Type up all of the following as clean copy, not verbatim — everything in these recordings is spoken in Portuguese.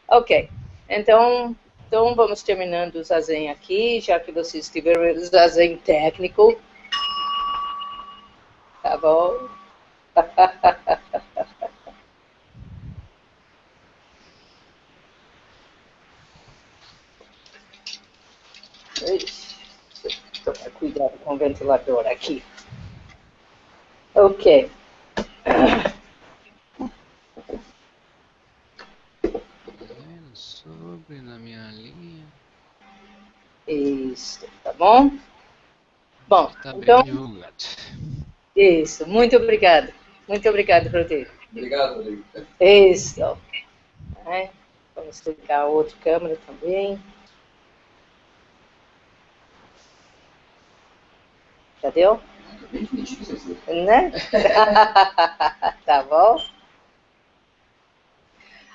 Ok, então vamos terminando o zazen aqui, já que vocês tiveram o zazen técnico. Tá bom? Tomar cuidado com o ventilador aqui. Ok. Sobre na minha linha. Isso, tá bom? Bom, Está bem então, divulgado. isso, muito obrigado. Muito obrigado, Rodrigo. Obrigado, Rodrigo. Isso. Vamos ligar a outra câmera também. Já deu? Bem difícil, né? Tá bom?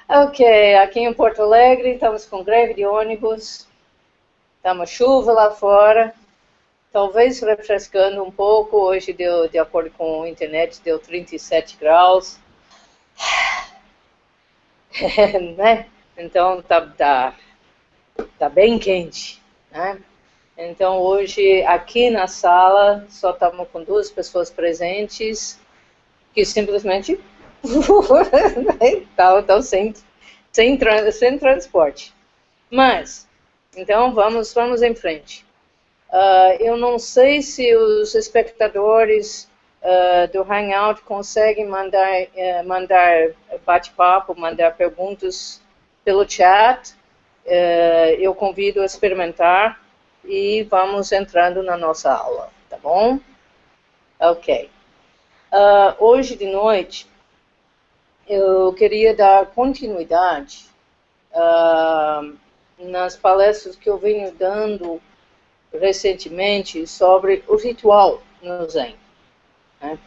Ok, aqui em Porto Alegre estamos com greve de ônibus, está uma chuva lá fora, talvez refrescando um pouco, hoje deu, de acordo com a internet, deu 37 graus, né? Então tá bem quente, né? Então hoje aqui na sala só estamos com 2 pessoas presentes que simplesmente estão sem transporte. Mas, então vamos em frente. Eu não sei se os espectadores do Hangout conseguem mandar bate-papo, mandar perguntas pelo chat. Eu convido a experimentar e vamos entrando na nossa aula, tá bom? Ok. Hoje de noite eu queria dar continuidade nas palestras que eu venho dando recentemente sobre o ritual no Zen, né?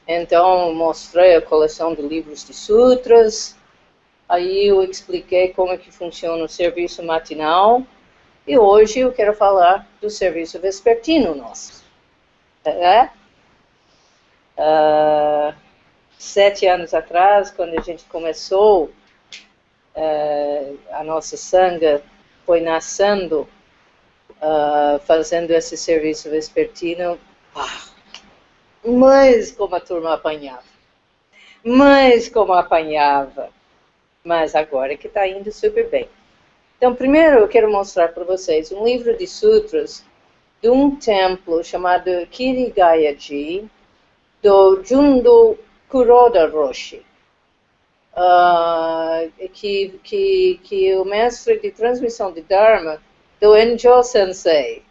Então, mostrei a coleção de livros de sutras, aí eu expliquei como é que funciona o serviço matinal, e hoje eu quero falar do serviço vespertino nosso. 7 anos atrás, quando a gente começou, a nossa sangha foi nascendo, fazendo esse serviço vespertino. Mas como a turma apanhava. Mas agora que está indo super bem. Então, primeiro eu quero mostrar para vocês um livro de sutras de um templo chamado Kirigayaji, do Jundo Kuroda Roshi, que é o mestre de transmissão de Dharma do Enjo Sensei,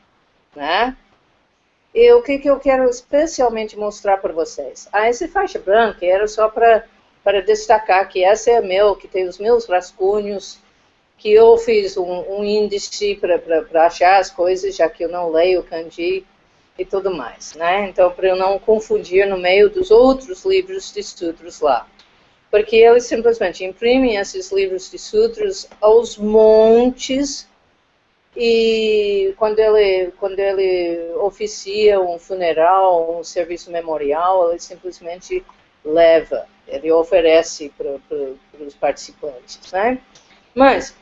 né? E o que eu quero especialmente mostrar para vocês? Essa faixa branca era só para destacar que essa é meu, que tem os meus rascunhos, que eu fiz um índice para achar as coisas, já que eu não leio kanji e tudo mais, né? Então, para eu não confundir no meio dos outros livros de sutras lá. Porque eles simplesmente imprimem esses livros de sutras aos montes, e quando ele oficia um funeral, um serviço memorial, ele simplesmente leva, ele oferece para os participantes, né? Mas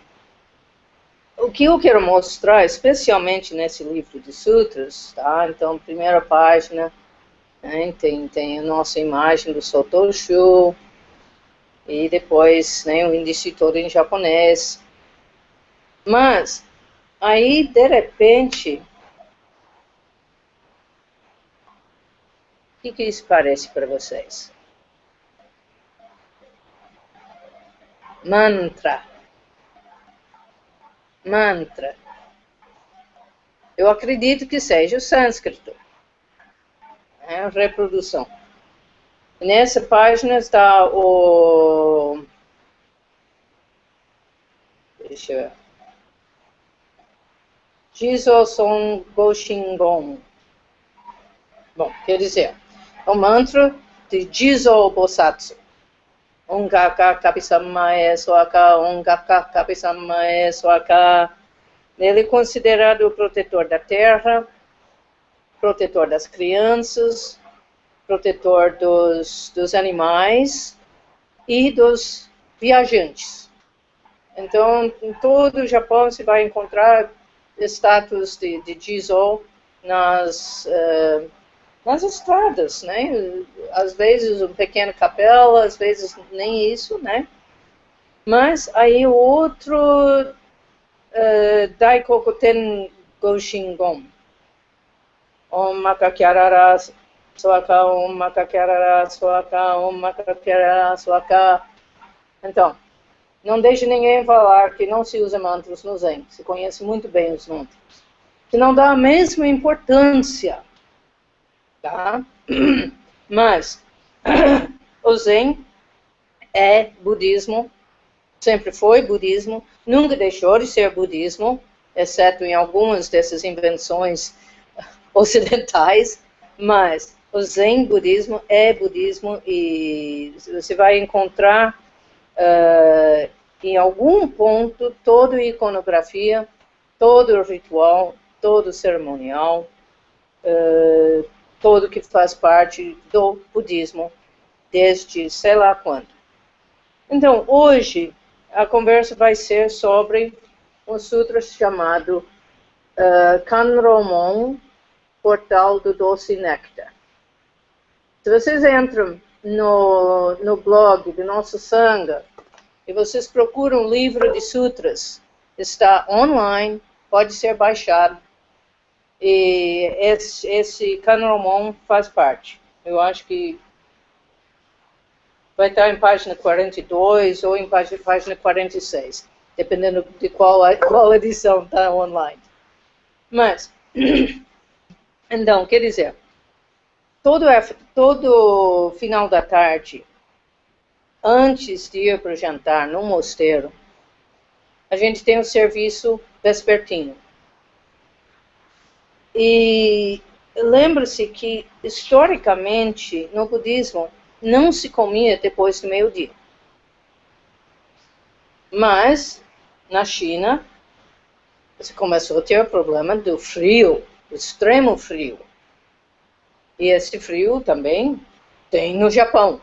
o que eu quero mostrar, especialmente nesse livro de sutras, tá? Então, primeira página, né, tem a nossa imagem do Sotoshu, e depois, né, o índice todo em japonês. Mas aí, de repente, o que isso parece para vocês? Mantra. Eu acredito que seja o sânscrito. É a reprodução. Nessa página está o... Deixa eu ver. Jizo Son Goshingon. Bom, quer dizer, o mantra de Jizo Bosatsu. Ongaka Kapisamae Soaka, Ongaka Kapisamae Soaka. Ele é considerado o protetor da terra, protetor das crianças, protetor dos animais e dos viajantes. Então, em todo o Japão você vai encontrar estátuas de Jizo nas estradas, né? Às vezes uma pequena capela, às vezes nem isso, né? Mas aí o outro Daikoku Ten Goshingon, Om Makakyarara Swaka, Om Makakyarara Swaka, Om Makakyarara Swaka. Então, não deixe ninguém falar que não se usa mantras no Zen. Se conhece muito bem os mantras. Que não dá a mesma importância. Tá? Mas o Zen é budismo, sempre foi budismo, nunca deixou de ser budismo, exceto em algumas dessas invenções ocidentais, mas o Zen budismo é budismo e você vai encontrar em algum ponto toda a iconografia, todo o ritual, todo o cerimonial, todo que faz parte do budismo, desde sei lá quando. Então, hoje, a conversa vai ser sobre um sutra chamado Kanromon, Portal do Doce Néctar. Se vocês entram no blog do nosso Sangha e vocês procuram um livro de sutras, está online, pode ser baixado. E esse Kanromon faz parte. Eu acho que vai estar em página 42 ou em página 46, dependendo de qual edição está online. Mas, então, quer dizer, todo final da tarde, antes de ir para o jantar no mosteiro, a gente tem o serviço vespertino. E lembra-se que, historicamente, no budismo, não se comia depois do meio-dia. Mas, na China, você começou a ter o problema do frio, do extremo frio. E esse frio também tem no Japão.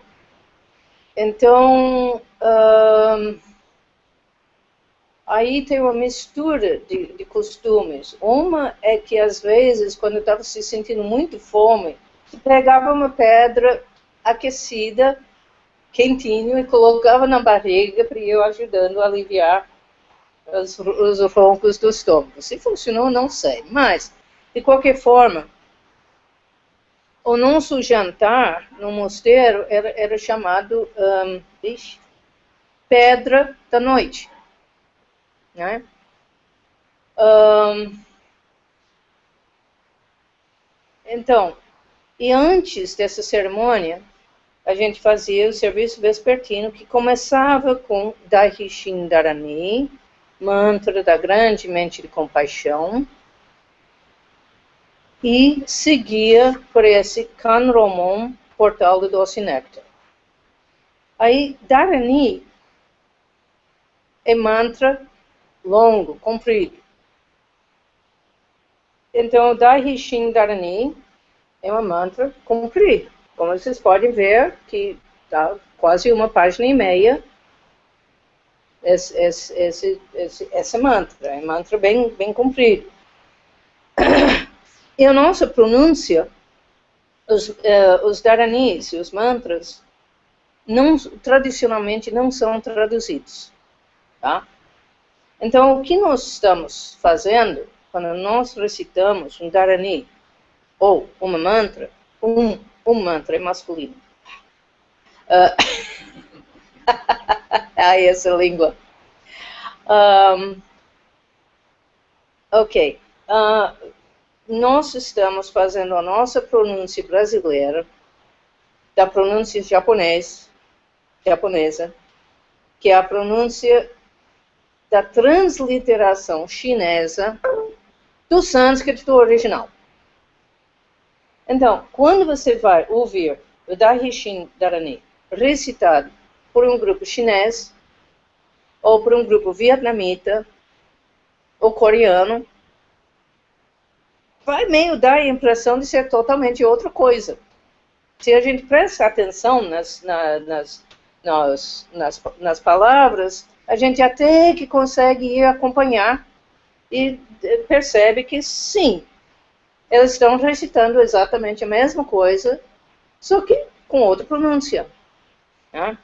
Então, aí tem uma mistura de costumes. Uma é que, às vezes, quando eu estava se sentindo muito fome, eu pegava uma pedra aquecida, quentinho, e colocava na barriga para ir ajudando a aliviar os roncos do estômago. Se funcionou, não sei. Mas, de qualquer forma, o nosso jantar no mosteiro era chamado pedra da noite. Né? Então, e antes dessa cerimônia, a gente fazia o serviço vespertino, que começava com Daihishin Dharani, mantra da grande mente de compaixão, e seguia por esse Kanromon, portal do doce néctar. Aí, Dharani é mantra longo, comprido. Então, Daihishin Dharani é uma mantra comprido. Como vocês podem ver, que está quase uma página e meia, essa mantra. É um mantra bem comprido. E a nossa pronúncia, os dharanis, os mantras, tradicionalmente não são traduzidos. Tá? Então, o que nós estamos fazendo quando nós recitamos um dharani, ou uma mantra, um mantra é masculino. Ai, essa língua. Ok. Nós estamos fazendo a nossa pronúncia brasileira da pronúncia japonesa, que é a pronúncia da transliteração chinesa do sânscrito original. Então, quando você vai ouvir o Daihishin Dharani recitado por um grupo chinês, ou por um grupo vietnamita, ou coreano, vai meio dar a impressão de ser totalmente outra coisa. Se a gente presta atenção nas palavras, a gente até que consegue ir acompanhar e percebe que sim, eles estão recitando exatamente a mesma coisa, só que com outra pronúncia. Né?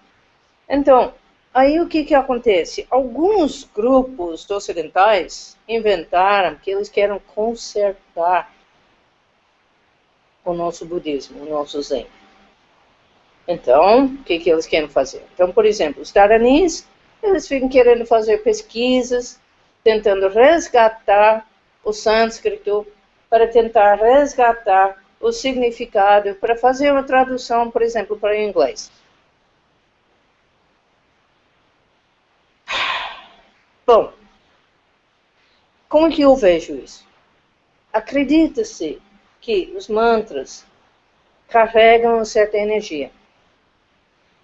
Então, aí o que acontece? Alguns grupos ocidentais inventaram que eles querem consertar o nosso budismo, o nosso zen. Então, o que eles querem fazer? Então, por exemplo, os taranis, eles ficam querendo fazer pesquisas, tentando resgatar o sânscrito, para tentar resgatar o significado, para fazer uma tradução, por exemplo, para o inglês. Bom, como que eu vejo isso? Acredita-se que os mantras carregam uma certa energia.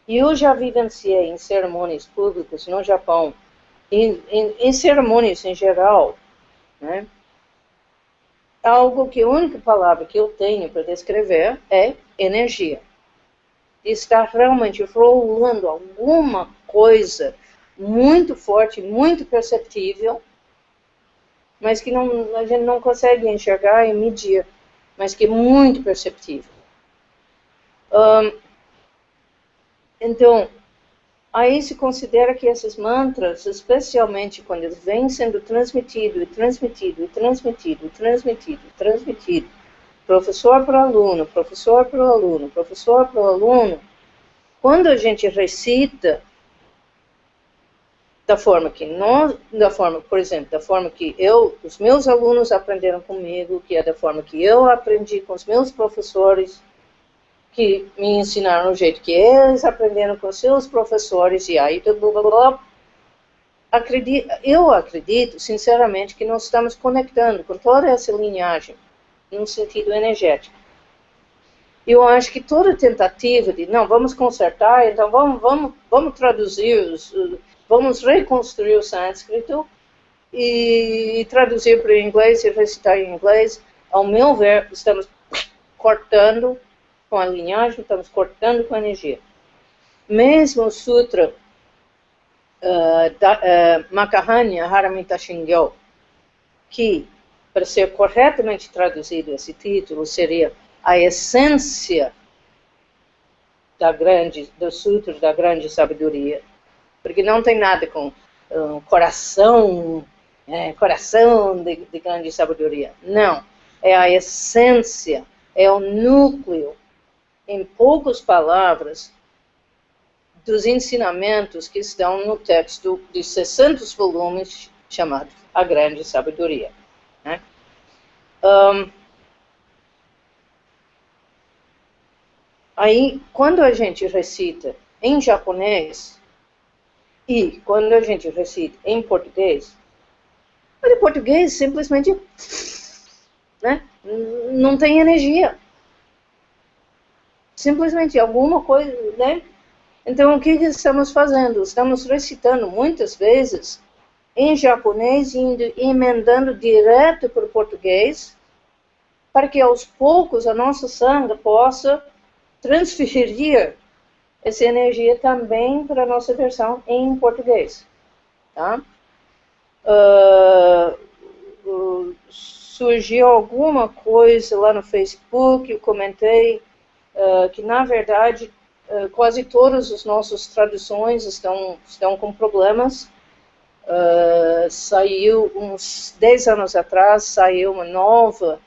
E eu já vivenciei em cerimônias públicas no Japão, em cerimônias em geral, né? Algo que a única palavra que eu tenho para descrever é energia. Está realmente rolando alguma coisa muito forte, muito perceptível, mas que a gente não consegue enxergar e medir, mas que é muito perceptível. Então, aí se considera que esses mantras, especialmente quando eles vêm sendo transmitido, professor para aluno, professor para aluno, professor para aluno, quando a gente recita da forma que por exemplo, da forma que os meus alunos aprenderam comigo, que é da forma que eu aprendi com os meus professores, que me ensinaram o jeito que eles aprenderam com seus professores, e aí tudo blá, blá, blá. Eu acredito, sinceramente, que nós estamos conectando com toda essa linhagem, num sentido energético. Eu acho que toda tentativa de, não, vamos consertar, então vamos traduzir, vamos reconstruir o sânscrito e traduzir para o inglês e recitar em inglês, ao meu ver, estamos cortando com a linhagem, estamos cortando com a energia. Mesmo o sutra Makahanya Haramita Shingyo, que, para ser corretamente traduzido esse título, seria a essência do sutra da grande sabedoria, porque não tem nada com coração de grande sabedoria. Não, é a essência, é o núcleo, em poucas palavras, dos ensinamentos que estão no texto de 600 volumes chamado A Grande Sabedoria. Né? Aí, quando a gente recita em japonês e quando a gente recita em português simplesmente, né, não tem energia. Simplesmente alguma coisa, né? Então, o que estamos fazendo? Estamos recitando muitas vezes em japonês e emendando direto para o português, para que aos poucos a nossa sangue possa transferir essa energia também para a nossa versão em português. Tá? Surgiu alguma coisa lá no Facebook, eu comentei que, na verdade, quase todas as nossas traduções estão com problemas. Saiu, uns 10 anos atrás, saiu uma nova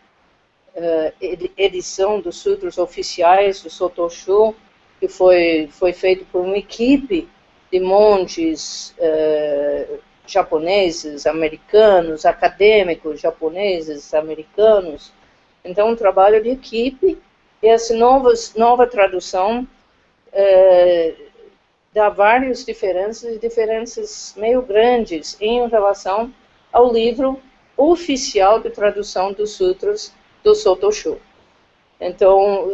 edição dos sutras oficiais do Sotoshu, que foi feito por uma equipe de monges japoneses, americanos, acadêmicos japoneses, americanos. Então, um trabalho de equipe. E essa nova tradução dá várias diferenças meio grandes em relação ao livro oficial de tradução dos sutras do Sotoshu. Então,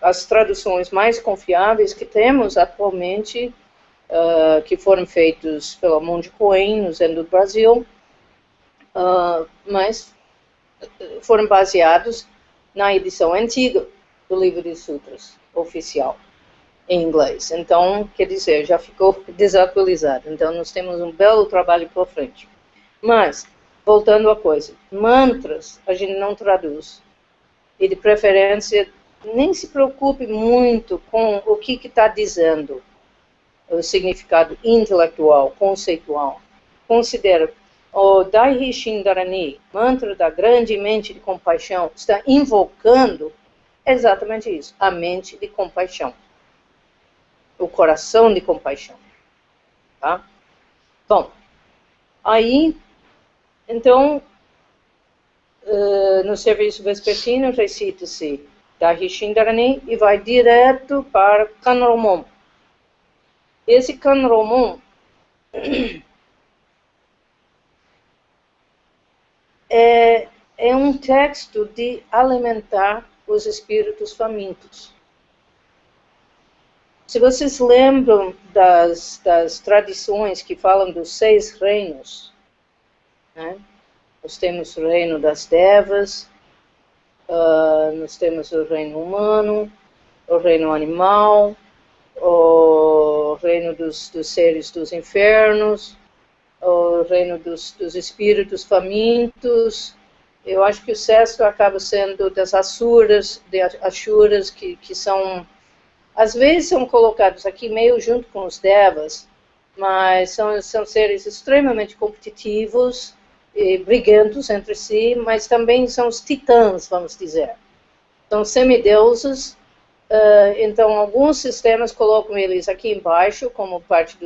as traduções mais confiáveis que temos atualmente, que foram feitas pela Monge Coen, no Zen do Brasil, mas foram baseados na edição antiga do livro de sutras, oficial. em inglês. Então, quer dizer, já ficou desatualizado. Então, nós temos um belo trabalho por frente. Mas, voltando à coisa, mantras a gente não traduz. E, de preferência, nem se preocupe muito com o que está dizendo, o significado intelectual, conceitual. Considera o Daihi Shindarani, mantra da grande mente de compaixão, está invocando exatamente isso, a mente de compaixão. O coração de compaixão. Tá? Bom, aí, então, no serviço vespertino, recita-se Daihi Shindarani e vai direto para Kanromon. Esse Kanromon é um texto de alimentar os espíritos famintos. Se vocês lembram das tradições que falam dos 6 reinos, né? Nós temos o reino das devas, nós temos o reino humano, o reino animal, o reino dos seres dos infernos, o reino dos espíritos famintos. Eu acho que o 6º acaba sendo das Asuras, que são, às vezes são colocados aqui meio junto com os Devas, mas são seres extremamente competitivos e brigantes entre si, mas também são os titãs, vamos dizer. São semideuses. Então, alguns sistemas colocam eles aqui embaixo, como parte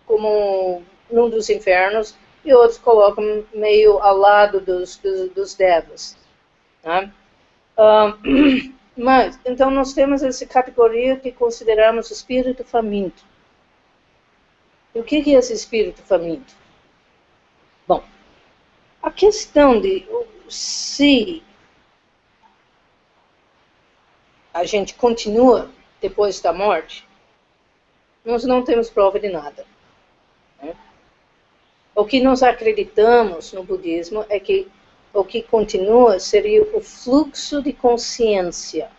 como num dos infernos, e outros colocam meio ao lado dos devas. Né? Mas, então, nós temos essa categoria que consideramos espírito faminto. E o que é esse espírito faminto? Bom, a questão de se a gente continua depois da morte, nós não temos prova de nada. Né? O que nós acreditamos no budismo é que o que continua seria o fluxo de consciência,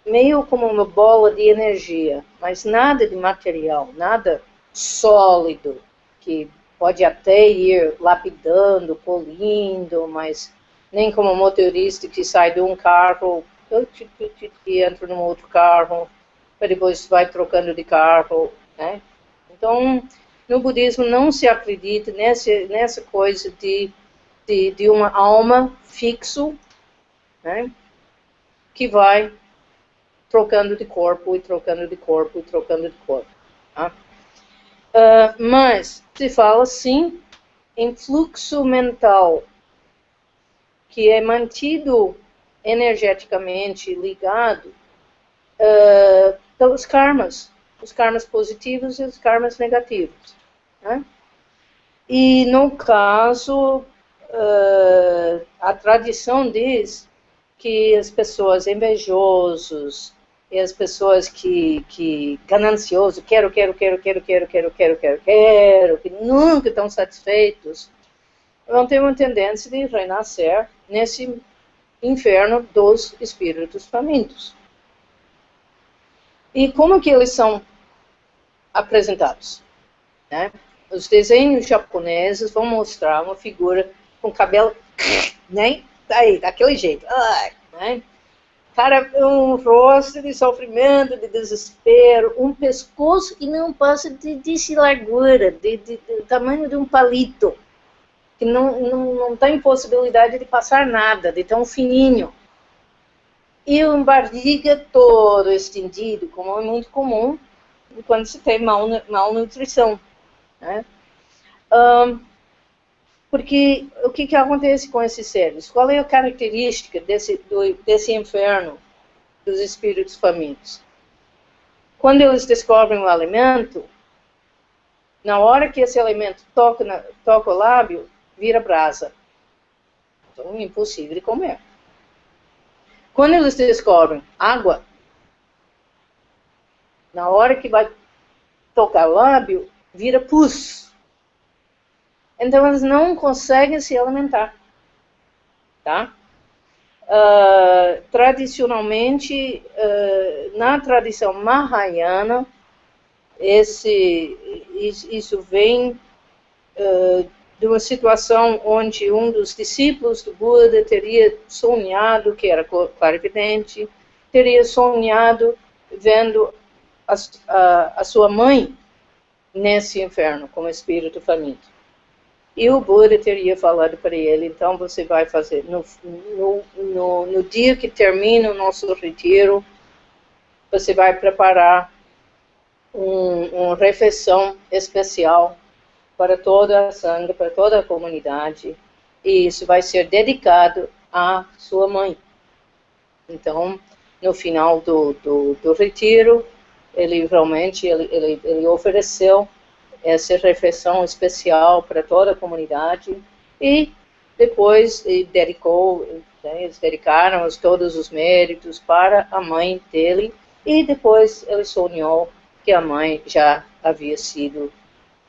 meio como uma bola de energia, mas nada de material, nada sólido, que pode até ir lapidando, polindo, mas nem como motorista que sai de um carro e entra num outro carro, para depois vai trocando de carro, né? Então, no budismo não se acredita nessa coisa de uma alma fixo, né? Que vai trocando de corpo e trocando de corpo e trocando de corpo. Tá? Mas se fala sim em fluxo mental que é mantido energeticamente ligado pelos karmas, os karmas positivos e os karmas negativos. Né? E no caso, a tradição diz que as pessoas invejosas e as pessoas que gananciosos, que nunca estão satisfeitos, vão ter uma tendência de renascer nesse inferno dos espíritos famintos. E como que eles são apresentados? Né? Os desenhos japoneses vão mostrar uma figura com cabelo, né? Aí, daquele jeito. Né? Cara, um rosto de sofrimento, de desespero, um pescoço que não passa de largura, do tamanho de um palito, que não tem possibilidade de passar nada, de tão fininho. E um barriga todo estendido, como é muito comum quando se tem malnutrição. Né? Porque o que acontece com esses seres? Qual é a característica desse inferno dos espíritos famintos? Quando eles descobrem o alimento, na hora que esse alimento toca o lábio, vira brasa. Então é impossível de comer. Quando eles descobrem água, na hora que vai tocar o lábio, vira pus. Então eles não conseguem se alimentar. Tá? Tradicionalmente, na tradição Mahayana, isso vem de uma situação onde um dos discípulos do Buda teria sonhado, que era clarividente, teria sonhado vendo a sua mãe nesse inferno, como espírito faminto. E o Buda teria falado para ele, então você vai fazer, no dia que termina o nosso retiro, você vai preparar uma refeição especial para toda a Sangha, para toda a comunidade, e isso vai ser dedicado à sua mãe. Então, no final do retiro, ele realmente ele ofereceu essa refeição especial para toda a comunidade, e depois eles dedicaram todos os méritos para a mãe dele, e depois ele sonhou que a mãe já havia sido,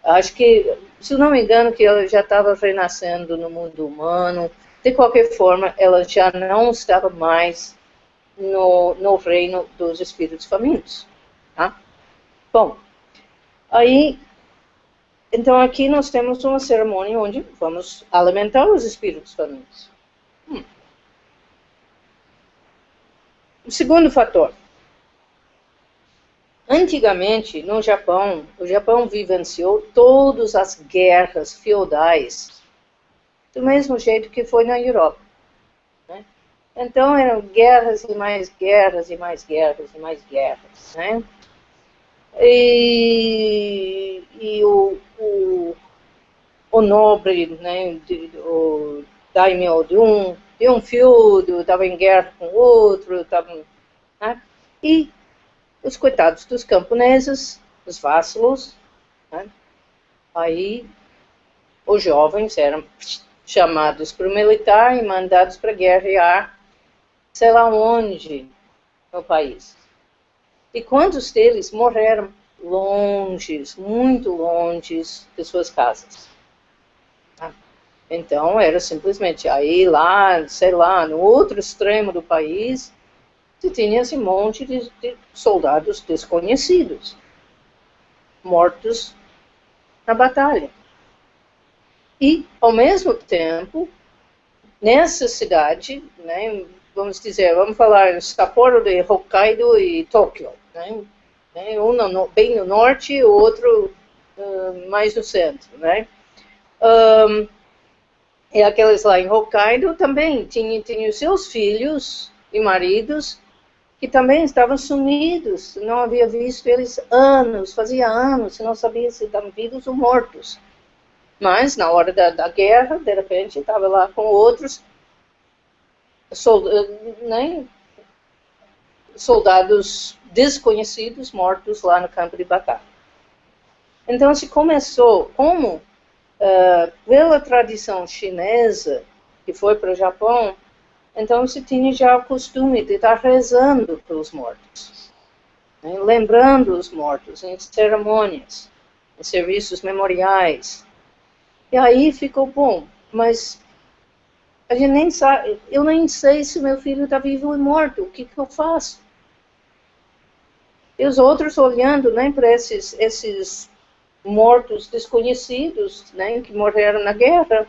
acho que, se não me engano, que ela já estava renascendo no mundo humano. De qualquer forma, ela já não estava mais no reino dos espíritos famintos. Tá? Bom, aí, então aqui nós temos uma cerimônia onde vamos alimentar os espíritos famintos. O segundo fator. Antigamente, no Japão, o Japão vivenciou todas as guerras feudais, do mesmo jeito que foi na Europa. Né? Então, eram guerras e mais guerras, e mais guerras, e mais guerras. Né? E o nobre, né, o daimyo de um feudo, estava em guerra com o outro, né? E os coitados dos camponeses, os vassalos, né? Aí os jovens eram chamados para o militar e mandados para guerrear, sei lá onde no país. E quantos deles morreram longe, muito longe de suas casas. Então era simplesmente aí lá, sei lá, no outro extremo do país, você tinha esse monte de soldados desconhecidos, mortos na batalha. E, ao mesmo tempo, nessa cidade, né, vamos falar em Sapporo de Hokkaido e Tóquio, né, um bem no norte e o outro mais no centro, né. E aqueles lá em Hokkaido também tinham seus filhos e maridos que também estavam sumidos, não havia visto eles anos, fazia anos, não sabia se estavam vivos ou mortos. Mas, na hora da guerra, de repente, estava lá com outros soldados desconhecidos mortos lá no campo de batalha. Então, se começou, pela tradição chinesa, que foi para o Japão, então se tinha já o costume de estar rezando pelos mortos, né? Lembrando os mortos em cerimônias, em serviços memoriais. E aí ficou bom, mas a gente nem sabe, eu nem sei se meu filho está vivo ou morto, o que eu faço? E os outros olhando, né, para esses mortos desconhecidos, né, que morreram na guerra,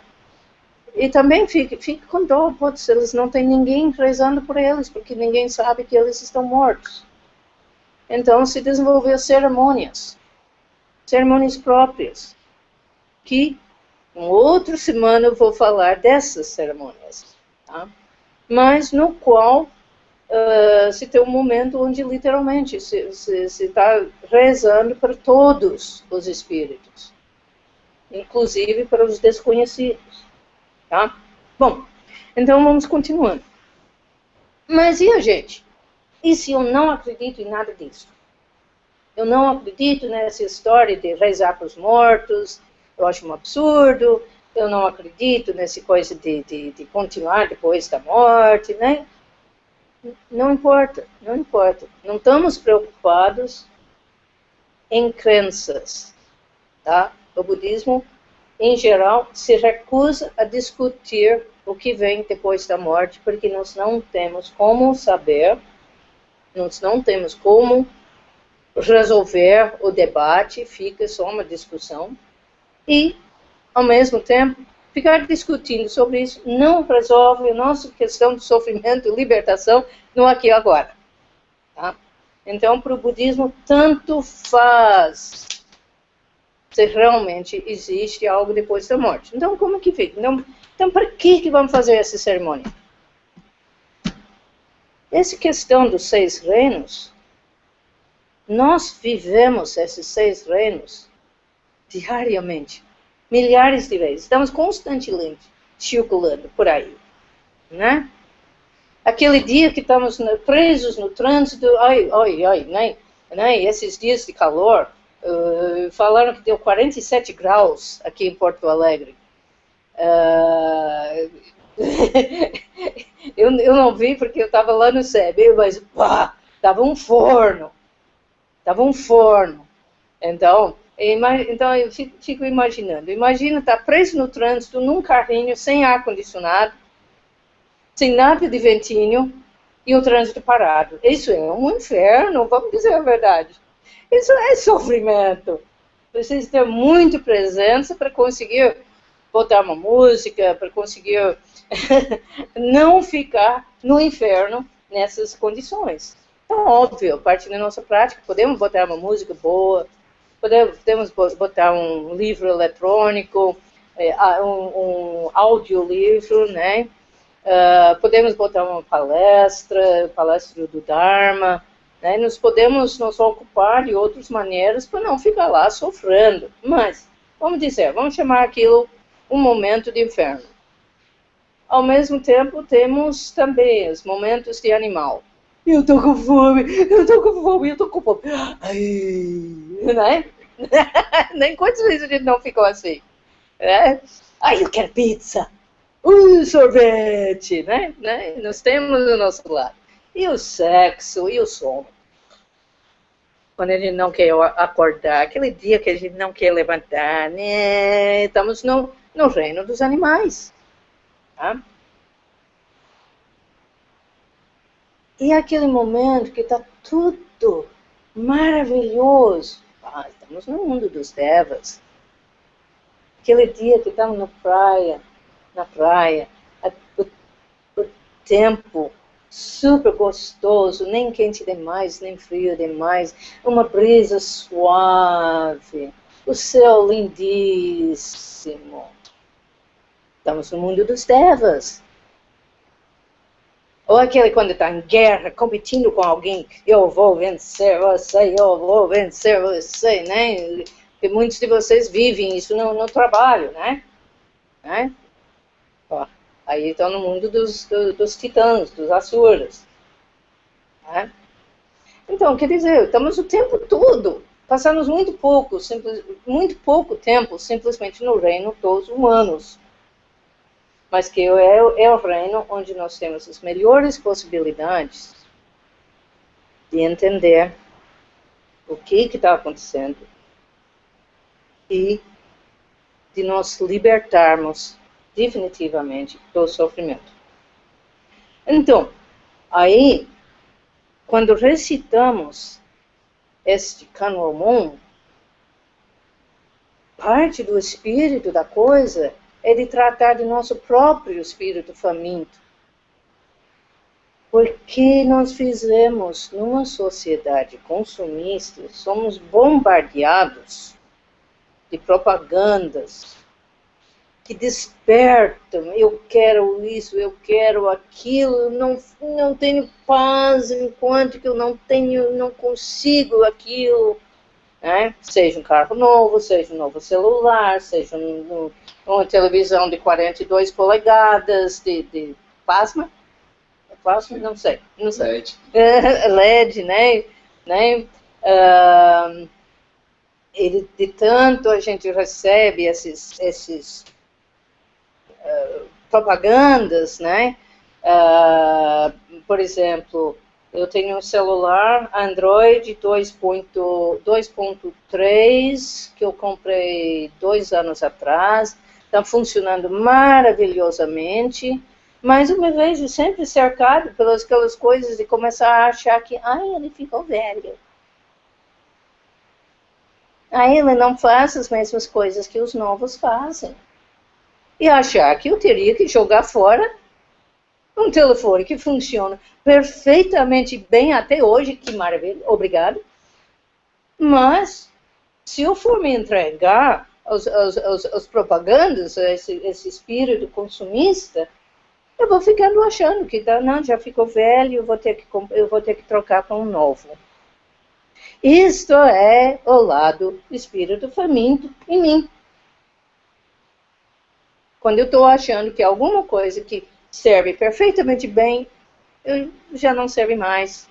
e também fica com dó, pode ser, eles não têm ninguém rezando por eles, porque ninguém sabe que eles estão mortos. Então se desenvolveu cerimônias próprias, que em outra semana eu vou falar dessas cerimônias, tá? Mas no qual se tem um momento onde literalmente se está rezando para todos os espíritos, inclusive para os desconhecidos. Tá? Bom, então vamos continuando. Mas e a gente? E se eu não acredito em nada disso? Eu não acredito nessa história de rezar para os mortos, eu acho um absurdo, eu não acredito nessa coisa de continuar depois da morte, né? Não importa, não importa. Não estamos preocupados em crenças, tá? O budismo, em geral, se recusa a discutir o que vem depois da morte, porque nós não temos como saber, nós não temos como resolver o debate, fica só uma discussão, e, ao mesmo tempo, ficar discutindo sobre isso não resolve a nossa questão de sofrimento e libertação no aqui e agora. Tá? Então, para o budismo, tanto faz se realmente existe algo depois da morte. Então, como é que fica? Então para que vamos fazer essa cerimônia? Essa questão dos 6 reinos, nós vivemos esses 6 reinos diariamente, milhares de vezes. Estamos constantemente circulando por aí, né? Aquele dia que estamos presos no trânsito, né? Esses dias de calor, falaram que deu 47 graus aqui em Porto Alegre. Eu não vi porque eu estava lá no SEB, mas estava um forno. Estava um forno. Então eu fico imaginando. Imagina estar preso no trânsito, num carrinho, sem ar-condicionado, sem nada de ventinho, e o trânsito parado. Isso é um inferno, vamos dizer a verdade. Isso é sofrimento. Precisa ter muito presença para conseguir botar uma música, para conseguir não ficar no inferno nessas condições. Então, óbvio, a partir da nossa prática, podemos botar uma música boa, podemos botar um livro eletrônico, um audiolivro, né? Podemos botar uma palestra do Dharma, né? Nós podemos nos ocupar de outras maneiras para não ficar lá sofrendo. Mas, vamos chamar aquilo um momento de inferno. Ao mesmo tempo, temos também os momentos de animal. Eu tô com fome, eu tô com fome. Ai, né? Nem quantas vezes a gente não ficou assim? Né? Ai, eu quero pizza. Sorvete, né? Nós temos do nosso lado. E o sexo, e o sono. Quando a gente não quer acordar, aquele dia que a gente não quer levantar, né? Estamos no reino dos animais. Tá? E aquele momento que está tudo maravilhoso. Estamos no mundo dos devas. Aquele dia que estamos na praia, o tempo super gostoso, nem quente demais, nem frio demais, uma brisa suave, o céu lindíssimo. Estamos no mundo dos devas. Ou aquele quando está em guerra, competindo com alguém, eu vou vencer você, né? Porque muitos de vocês vivem isso no trabalho, né? Aí estão no mundo dos titãs, dos asuras. Né? Então, quer dizer, estamos o tempo todo, passamos muito pouco tempo simplesmente no reino dos humanos. Mas que é o reino onde nós temos as melhores possibilidades de entender o que está acontecendo e de nos libertarmos definitivamente do sofrimento. Então, aí, quando recitamos este Kanwomon, parte do espírito da coisa é de tratar de nosso próprio espírito faminto. Porque nós fizemos, numa sociedade consumista, somos bombardeados de propagandas que despertam, eu quero isso, eu quero aquilo, não tenho paz enquanto que eu não consigo aquilo. Né? Seja um carro novo, seja um novo celular, seja uma televisão de 42 polegadas, de plasma? Plasma? Não sei. LED. LED, né? De tanto a gente recebe esses propagandas, né? Por exemplo, eu tenho um celular Android 2.3 que eu comprei 2 anos atrás. está funcionando maravilhosamente, mas eu me vejo sempre cercado pelas aquelas coisas de começar a achar que, ai, ele ficou velho. Aí ele não faz as mesmas coisas que os novos fazem. E achar que eu teria que jogar fora um telefone que funciona perfeitamente bem até hoje, que maravilha, obrigado. Mas, se eu for me entregar as propagandas, esse espírito consumista, eu vou ficando achando que não, já ficou velho, eu vou ter que trocar para um novo. Isto é o lado do espírito faminto em mim. Quando eu estou achando que alguma coisa que serve perfeitamente bem, já não serve mais.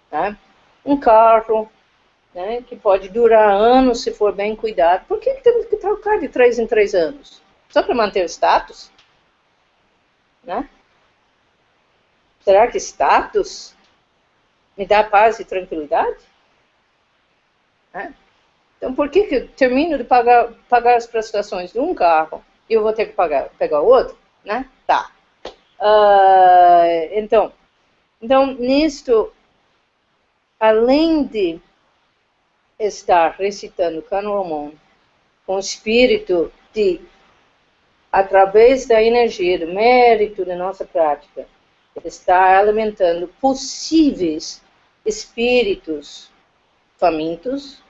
Tá? Um carro, né, que pode durar anos se for bem cuidado. Por que temos que trocar de 3 em 3 anos? Só para manter o status? Né? Será que status me dá paz e tranquilidade? Né? Então, por que eu termino de pagar as prestações de um carro e eu vou ter que pegar outro? Né? Tá. Então, nisto, além de estar recitando Kanromon com o espírito de, através da energia, do mérito da nossa prática, estar alimentando possíveis espíritos famintos,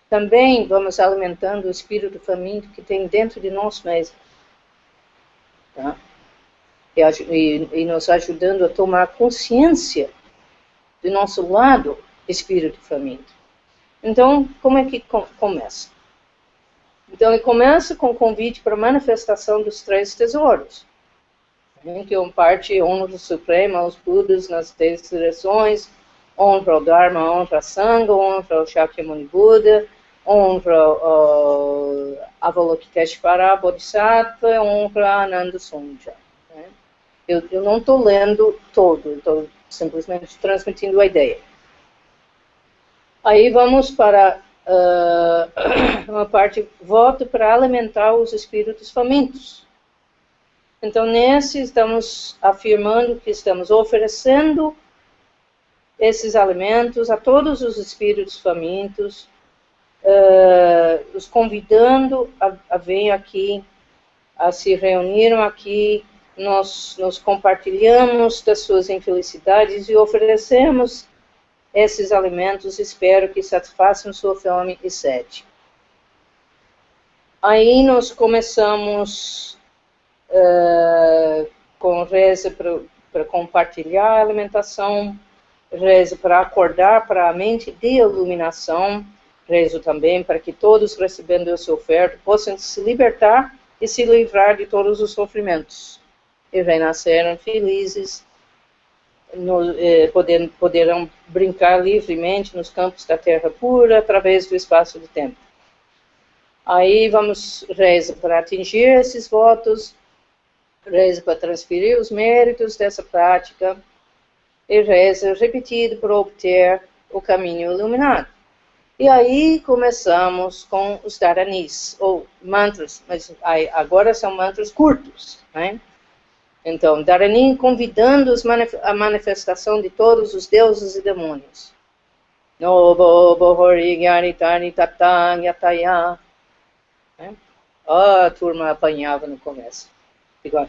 também vamos alimentando o espírito faminto que tem dentro de nós mesmos. Tá? E nos ajudando a tomar consciência do nosso lado espírito faminto. Então, como é que começa? Então, ele começa com o convite para a manifestação dos 3 tesouros, que é uma parte honra o Supremo, aos Budas nas 10 direções, honra ao Dharma, honra a Sangha, honra ao Shakyamuni Buda, honra ao Avalokiteshvara Bodhisattva, honra a Ananda Sonja. Eu não estou lendo todo, estou simplesmente transmitindo a ideia. Aí vamos para uma parte, voto para alimentar os espíritos famintos. Então, nesse, estamos afirmando que estamos oferecendo esses alimentos a todos os espíritos famintos, os convidando a vir aqui, a se reunirem aqui, nós compartilhamos das suas infelicidades e oferecemos esses alimentos, espero que satisfaçam sua fome e sede. Aí nós começamos com reza para compartilhar a alimentação, rezo para acordar para a mente de iluminação, rezo também para que todos recebendo essa oferta possam se libertar e se livrar de todos os sofrimentos e renascerem felizes, poderão brincar livremente nos campos da terra pura através do espaço de tempo. Aí vamos rezar para atingir esses votos, reza para transferir os méritos dessa prática e reza repetido para obter o caminho iluminado. E aí começamos com os dharanis, ou mantras, mas agora são mantras curtos, né? Então, Dharani convidando a manifestação de todos os deuses e demônios. Nobo bohori gyani tani tatang yataya. A turma apanhava no começo. Igual,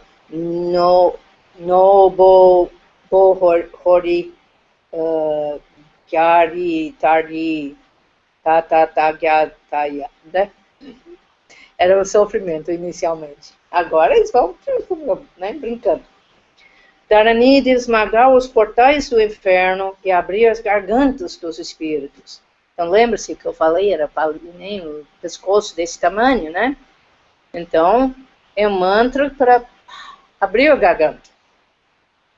Nobo bohori gyari tari tatatagyataya. Era um sofrimento inicialmente. Agora eles vão, né, brincando. Dharani de esmagar os portais do inferno e abrir as gargantas dos espíritos. Então, lembra-se que eu falei, era nem o pescoço desse tamanho, né? Então, é um mantra para abrir a garganta,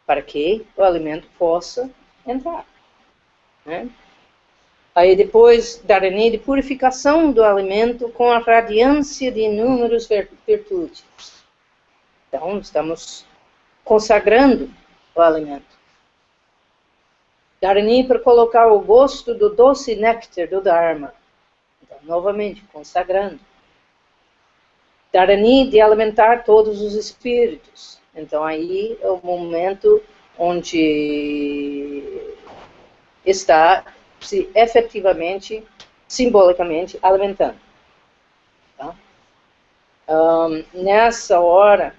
para que o alimento possa entrar, né? Aí depois, Dharani de purificação do alimento com a radiância de inúmeras virtudes. Então, estamos consagrando o alimento. Dharani para colocar o gosto do doce néctar do Dharma. Então, novamente, consagrando. Dharani, de alimentar todos os espíritos. Então, aí é o momento onde está se efetivamente, simbolicamente, alimentando. Tá? Nessa hora,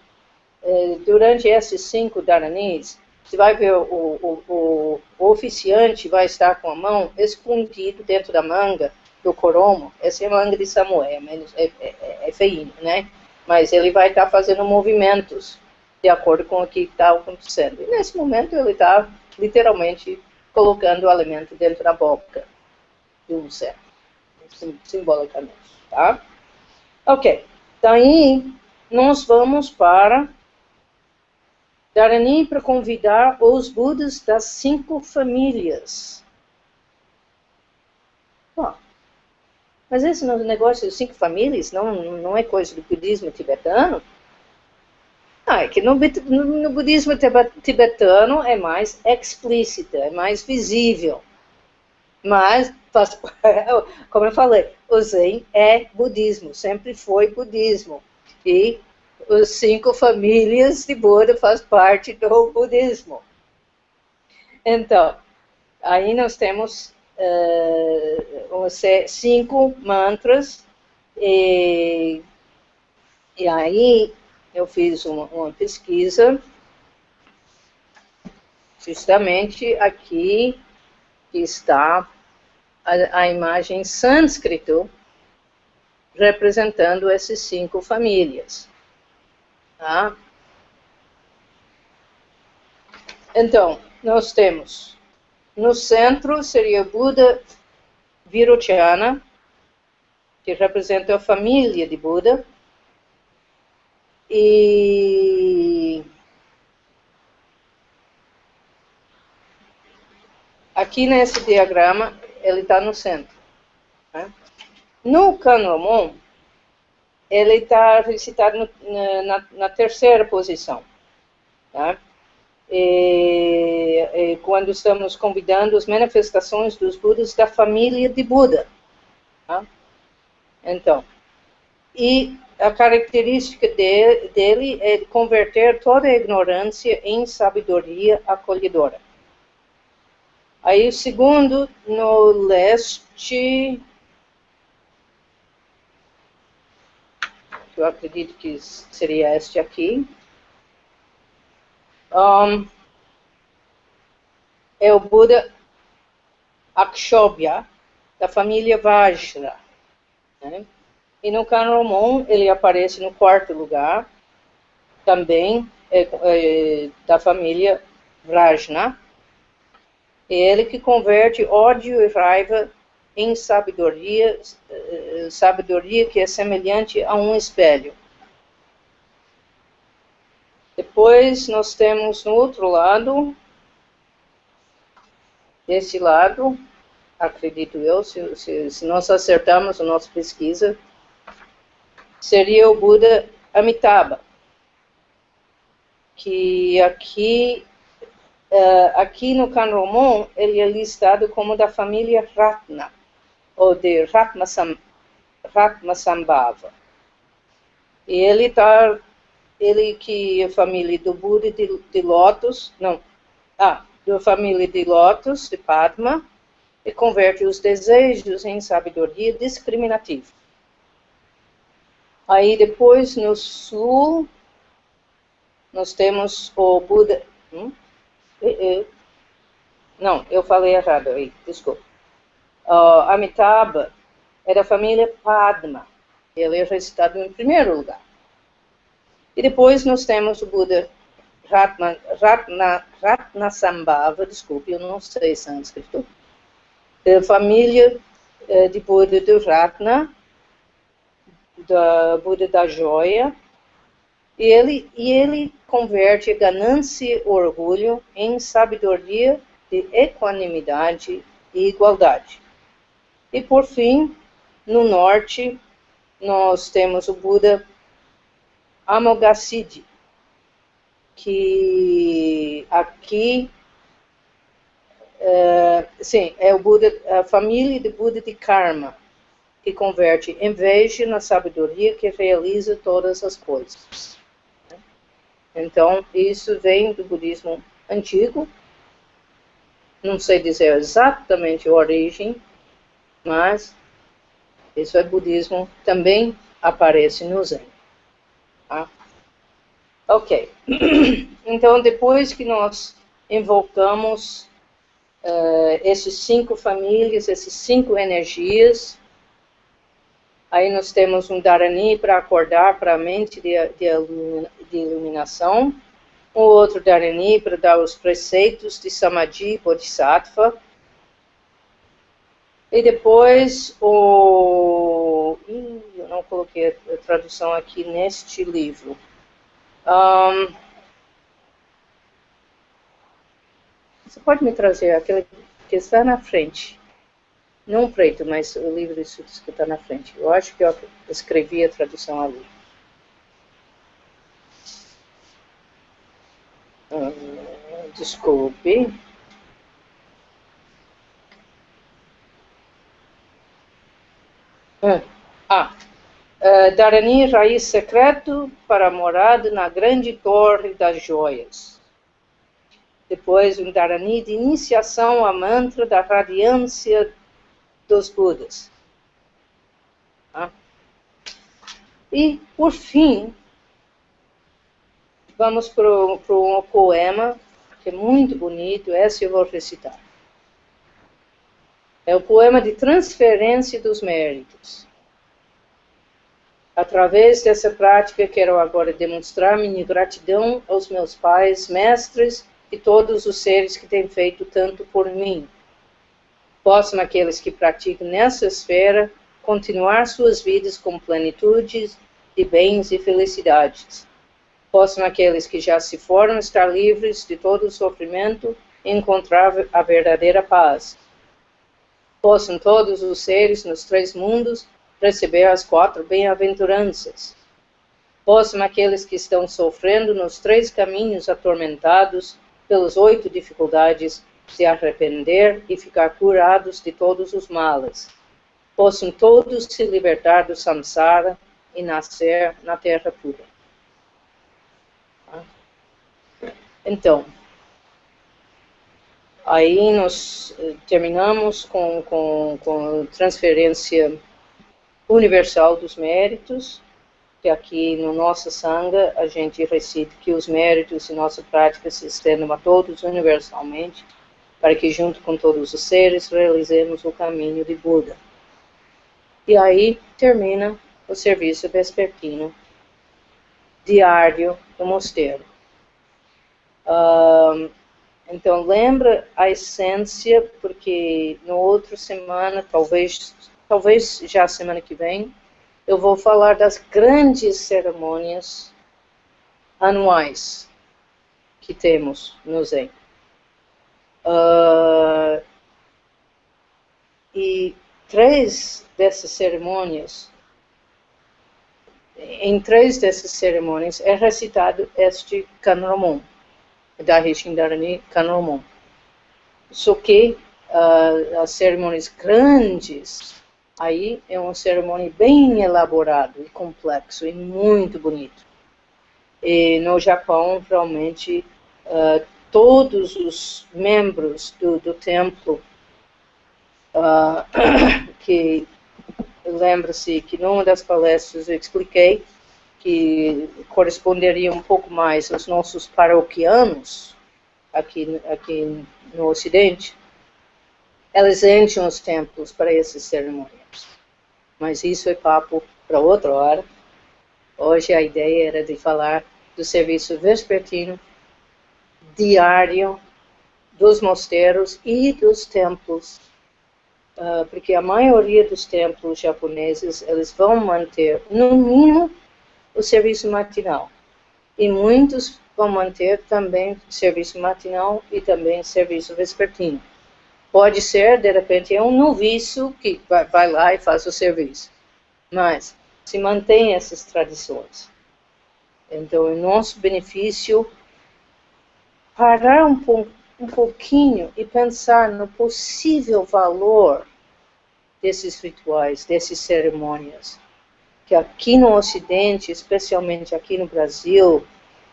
durante esses 5 dharanis, você vai ver o oficiante vai estar com a mão escondido dentro da manga do coromo. Essa é a manga de Samuel, é feinho, né? Mas ele vai estar fazendo movimentos de acordo com o que está acontecendo. E nesse momento ele está literalmente colocando o alimento dentro da boca do ser, simbolicamente, tá? Ok, daí nós vamos para Dharani para convidar os Budas das 5 famílias. Bom, mas esse negócio de 5 famílias não é coisa do budismo tibetano? É que no budismo tibetano é mais explícita, é mais visível. Mas, como eu falei, o Zen é budismo, sempre foi budismo. E os 5 famílias de Buda faz parte do budismo. Então, aí nós temos 5 mantras, e aí eu fiz uma pesquisa, justamente aqui que está a imagem sânscrito representando essas 5 famílias. Tá? Então, nós temos, no centro seria Buda Virochana, que representa a família de Buda, e aqui nesse diagrama ele está no centro. Né? No Kanromon, ele está recitado na terceira posição. Tá? E quando estamos convidando as manifestações dos Budas da família de Buda. Tá? Então, e a característica dele é converter toda a ignorância em sabedoria acolhedora. Aí o segundo, no leste, eu acredito que seria este aqui, é o Buda Akshobhya, da família Vajra. Né? E no Kanromon ele aparece no 4º lugar, também da família Vrajna. É ele que converte ódio e raiva em sabedoria, sabedoria que é semelhante a um espelho. Depois nós temos no outro lado, desse lado, acredito eu, se nós acertamos a nossa pesquisa, seria o Buda Amitabha, que aqui no Kanromon ele é listado como da família Ratna, ou de Ratmasambhava. E ele que é família do Buda de Lótus, da família de Lótus, de Padma, e converte os desejos em sabedoria discriminativa. Aí depois, no sul, nós temos o Buda... Não, eu falei errado aí, desculpa. Amitabha é da família Padma. Ele é recitado em primeiro lugar. E depois nós temos o Buda Ratnasambhava, desculpe, eu não sei sânscrito, da família de Buda do Ratna, da Buda da Joia, e ele converte a ganância e orgulho em sabedoria de equanimidade e igualdade. E por fim, no norte, nós temos o Buda Amoghasiddhi, que aqui, sim, é o Buda, a família de Buda de Karma. que converte inveja na sabedoria que realiza todas as coisas. Então, isso vem do budismo antigo. Não sei dizer exatamente a origem, mas isso é budismo, também aparece no Zen. Tá? Ok. Então, depois que nós invocamos essas 5 famílias, essas 5 energias, aí nós temos um Dharani para acordar para a mente de iluminação, um outro Dharani para dar os preceitos de Samadhi Bodhisattva, e depois eu não coloquei a tradução aqui neste livro. Você pode me trazer aquele que está na frente? Não preto, mas o livro de estudos que está na frente. Eu acho que eu escrevi a tradução ali. Desculpe. Dharani, raiz secreto para a morada na grande torre das joias. Depois, um Dharani de iniciação a mantra da radiância dos Budas. E, por fim, vamos para um poema que é muito bonito. Esse eu vou recitar. É o poema de transferência dos méritos. Através dessa prática, quero agora demonstrar minha gratidão aos meus pais, mestres e todos os seres que têm feito tanto por mim. Possam aqueles que praticam nessa esfera continuar suas vidas com plenitude de bens e felicidades. Possam aqueles que já se foram estar livres de todo o sofrimento e encontrar a verdadeira paz. Possam todos os seres nos 3 mundos receber as 4 bem-aventuranças. Possam aqueles que estão sofrendo nos 3 caminhos atormentados pelas 8 dificuldades se arrepender e ficar curados de todos os males. Possam todos se libertar do samsara e nascer na terra pura. Então, aí nós terminamos com a transferência universal dos méritos, que aqui no nosso Sangha a gente recita que os méritos e nossa prática se estendam a todos universalmente, para que junto com todos os seres realizemos o caminho de Buda. E aí termina o serviço vespertino diário do mosteiro. Então lembra a essência, porque na outra semana, talvez já semana que vem, eu vou falar das grandes cerimônias anuais que temos no Zen. E 3 dessas cerimônias, em 3 dessas cerimônias é recitado este Kanromon, da Rishindarani Kanromon. Só que as cerimônias grandes, aí é uma cerimônia bem elaborada e complexo e muito bonito. E no Japão, realmente, todos os membros do templo, que lembra-se que numa das palestras eu expliquei que corresponderia um pouco mais aos nossos paroquianos aqui no Ocidente, elas enchem os templos para essas cerimônias. Mas isso é papo para outra hora. Hoje a ideia era de falar do serviço vespertino diário dos mosteiros e dos templos, porque a maioria dos templos japoneses, eles vão manter, no mínimo, o serviço matinal. E muitos vão manter também serviço matinal e também serviço vespertino. Pode ser, de repente, é um noviço que vai lá e faz o serviço. Mas se mantém essas tradições. Então, é nosso benefício parar um pouquinho e pensar no possível valor desses rituais, dessas cerimônias. Que aqui no Ocidente, especialmente aqui no Brasil,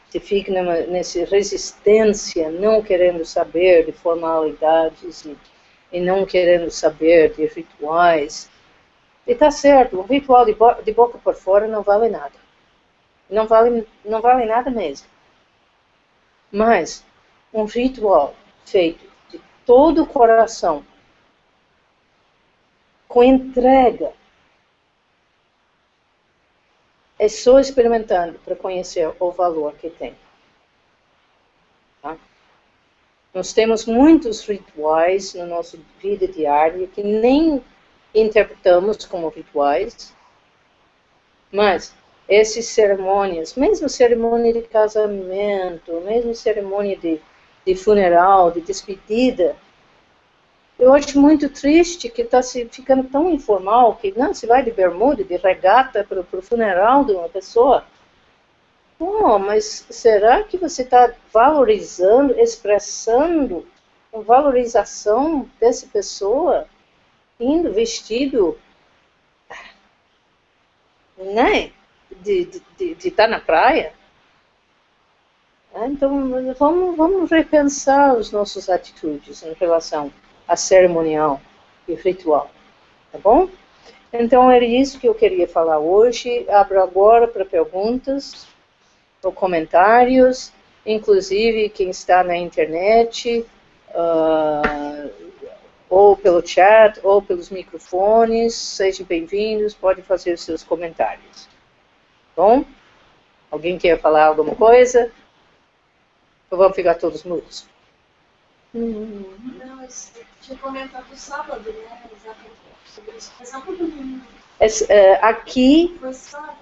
se fica nessa resistência, não querendo saber de formalidades e não querendo saber de rituais. E está certo, o ritual de boca por fora não vale nada. Não vale nada mesmo. Mas um ritual feito de todo o coração, com entrega, é só experimentando para conhecer o valor que tem. Tá? Nós temos muitos rituais na nossa vida diária que nem interpretamos como rituais, mas essas cerimônias, mesmo cerimônia de casamento, mesmo cerimônia de funeral, de despedida, eu acho muito triste que está ficando tão informal que não se vai de bermuda, de regata para o funeral de uma pessoa. Pô, mas será que você está valorizando, expressando a valorização dessa pessoa, indo vestido, né, de estar na praia? Então, vamos repensar as nossas atitudes em relação a cerimonial e ritual, tá bom? Então, era isso que eu queria falar hoje. Abro agora para perguntas ou comentários, inclusive quem está na internet, ou pelo chat, ou pelos microfones, sejam bem-vindos, podem fazer seus comentários. Bom? Alguém quer falar alguma coisa? Ou vamos ficar todos mudos? Não, eu tinha comentado sábado, né? Sobre isso. Mas não todo mundo. Aqui, Foi sábado.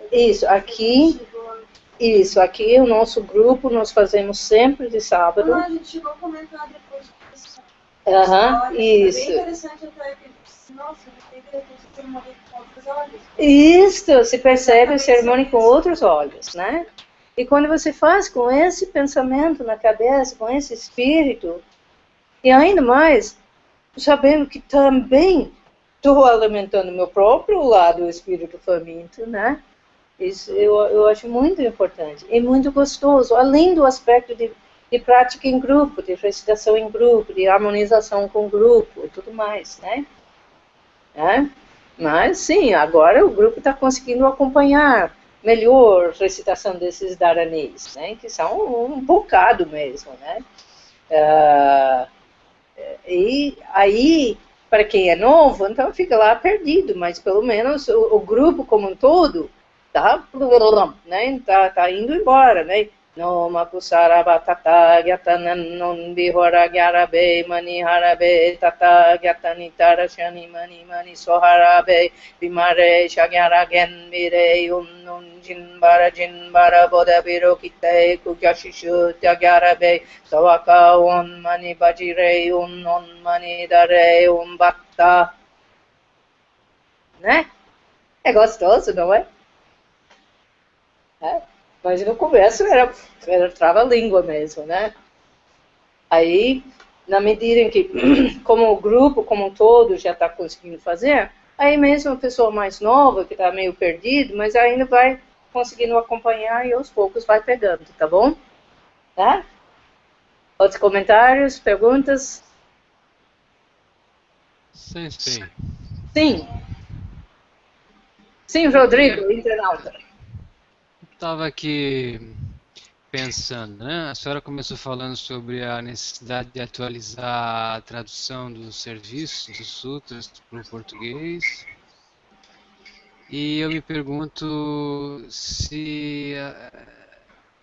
Isso, aqui o nosso grupo nós fazemos sempre de sábado. Não, a gente chegou a comentar depois disso. Isso. É bem interessante até que, nossa, eu tenho que cerimônia com outros olhos. Isso, se percebe a cerimônia com outros olhos, né? E quando você faz com esse pensamento na cabeça, com esse espírito, e ainda mais, sabendo que também estou alimentando meu próprio lado, o espírito faminto, né? Isso eu acho muito importante e muito gostoso, além do aspecto de prática em grupo, de recitação em grupo, de harmonização com o grupo e tudo mais, né? Mas sim, agora o grupo está conseguindo acompanhar melhor a recitação desses dharanês, né? Que são um bocado mesmo, né? E aí, para quem é novo, então fica lá perdido, mas pelo menos o grupo como um todo tá indo embora, né? Noma kusaraba tata gyatanan non bihora gyarabe mani harabe tata gyatani tarashani mani soharabe bimare shagyara gen bire unnun jinbara boda biro kite kukyashishu tyagarabe sawaka on mani bajire unnon mani dare batta. Né? É gostoso, não é? Mas no começo era trava-língua mesmo, né? Aí, na medida em que, como o grupo como um todo já está conseguindo fazer, aí mesmo a pessoa mais nova, que está meio perdido, mas ainda vai conseguindo acompanhar e aos poucos vai pegando, tá bom? Tá? Outros comentários, perguntas? Sensei. Sim. Sim, Rodrigo, internauta. Estava aqui pensando, né? A senhora começou falando sobre a necessidade de atualizar a tradução dos serviços, dos sutras para o português. E eu me pergunto se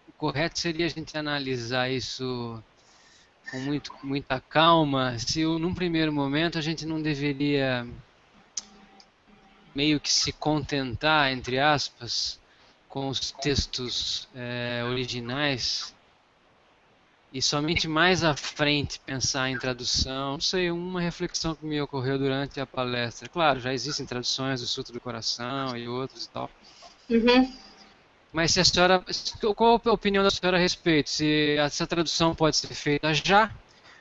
o correto seria a gente analisar isso com muita calma, se num primeiro momento a gente não deveria meio que se contentar, entre aspas, com os textos originais e somente mais à frente pensar em tradução. Não sei, uma reflexão que me ocorreu durante a palestra. Claro, já existem traduções do Sutra do Coração e outros e tal. Uhum. Mas se a senhora, qual a opinião da senhora a respeito? Se essa tradução pode ser feita já,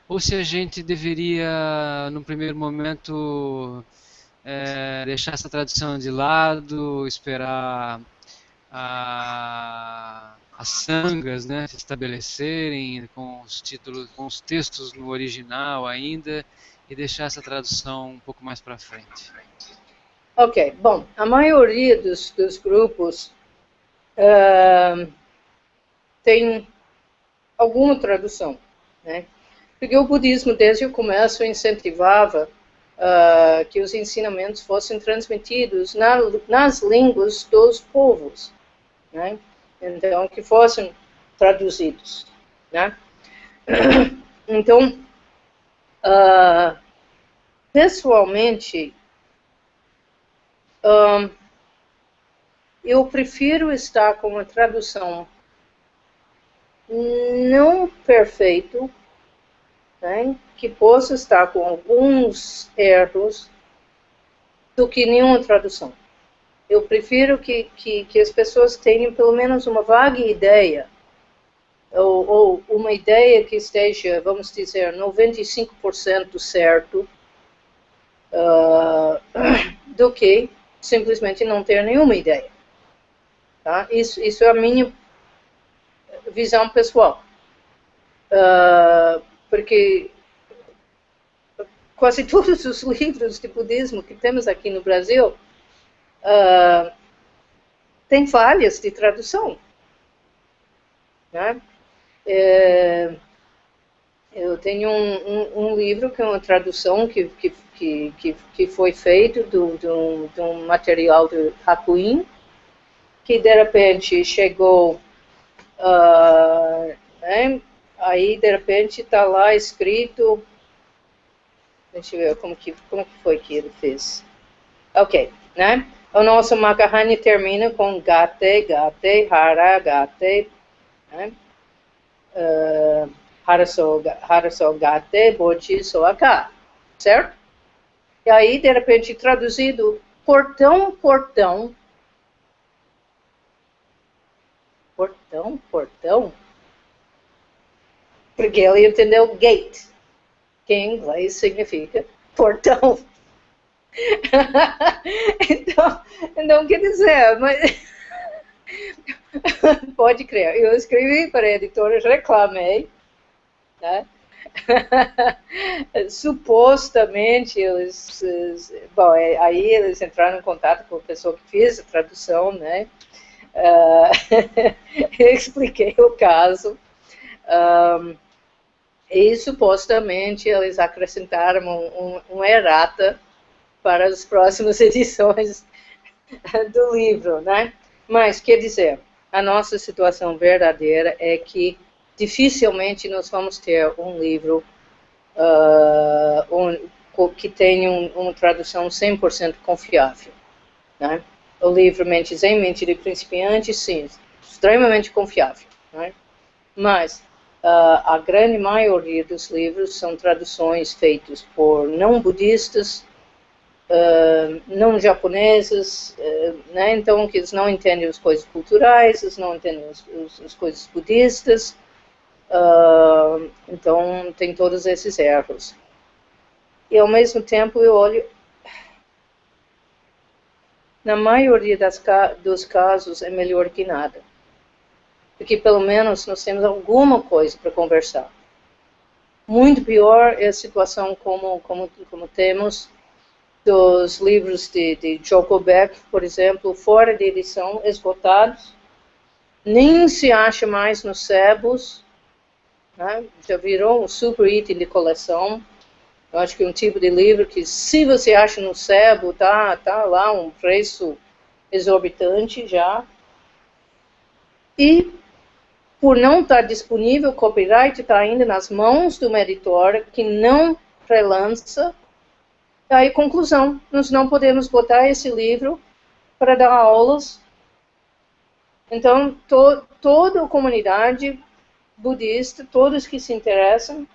ou se a gente deveria, no primeiro momento, deixar essa tradução de lado, esperar as sangas, né, se estabelecerem com os títulos, com os textos no original ainda, e deixar essa tradução um pouco mais para frente? Ok, bom, a maioria dos grupos tem alguma tradução, né? Porque o budismo, desde o começo, incentivava que os ensinamentos fossem transmitidos nas línguas dos povos, né? Então, que fossem traduzidos, né? Então, pessoalmente, eu prefiro estar com uma tradução não perfeito, né, que possa estar com alguns erros, do que nenhuma tradução. Eu prefiro que as pessoas tenham pelo menos uma vaga ideia, ou uma ideia que esteja, vamos dizer, 95% certo, do que simplesmente não ter nenhuma ideia. Tá? Isso é a minha visão pessoal. Porque quase todos os livros de budismo que temos aqui no Brasil têm falhas de tradução. Né? Eu tenho um livro que é uma tradução que foi feito de um material do Hakuin, que de repente chegou, né? Aí de repente está lá escrito, deixa eu ver como que foi que ele fez. Ok, né? O nosso Makahani termina com gate, gate, hara, gate, né? Haraso gate, bochi soaka, certo? E aí, de repente, traduzido, portão, portão, portão, portão, porque ele entendeu gate, que em inglês significa portão. então quer dizer, mas pode crer, eu escrevi para a editora, reclamei, né? Supostamente bom, aí eles entraram em contato com a pessoa que fez a tradução, né? Eu expliquei o caso, e supostamente eles acrescentaram um errata para as próximas edições do livro, né? Mas, quer dizer, a nossa situação verdadeira é que dificilmente nós vamos ter um livro que tenha uma tradução 100% confiável, né? O livro Mente Zen, Mente de Principiante, sim, extremamente confiável, né? Mas a grande maioria dos livros são traduções feitas por não budistas, não japoneses, né? Então que eles não entendem as coisas culturais, eles não entendem as coisas budistas, então tem todos esses erros. E ao mesmo tempo eu olho, na maioria dos casos é melhor que nada, porque pelo menos nós temos alguma coisa para conversar. Muito pior é a situação como temos dos livros de Joko Beck, por exemplo, fora de edição, esgotados, nem se acha mais nos sebos, né? Já virou um super item de coleção. Eu acho que é um tipo de livro que, se você acha no sebo, tá lá um preço exorbitante já. E, por não estar disponível, o copyright está ainda nas mãos de uma editora que não relança. Aí, conclusão, nós não podemos botar esse livro para dar aulas. Então, toda a comunidade budista, todos que se interessam,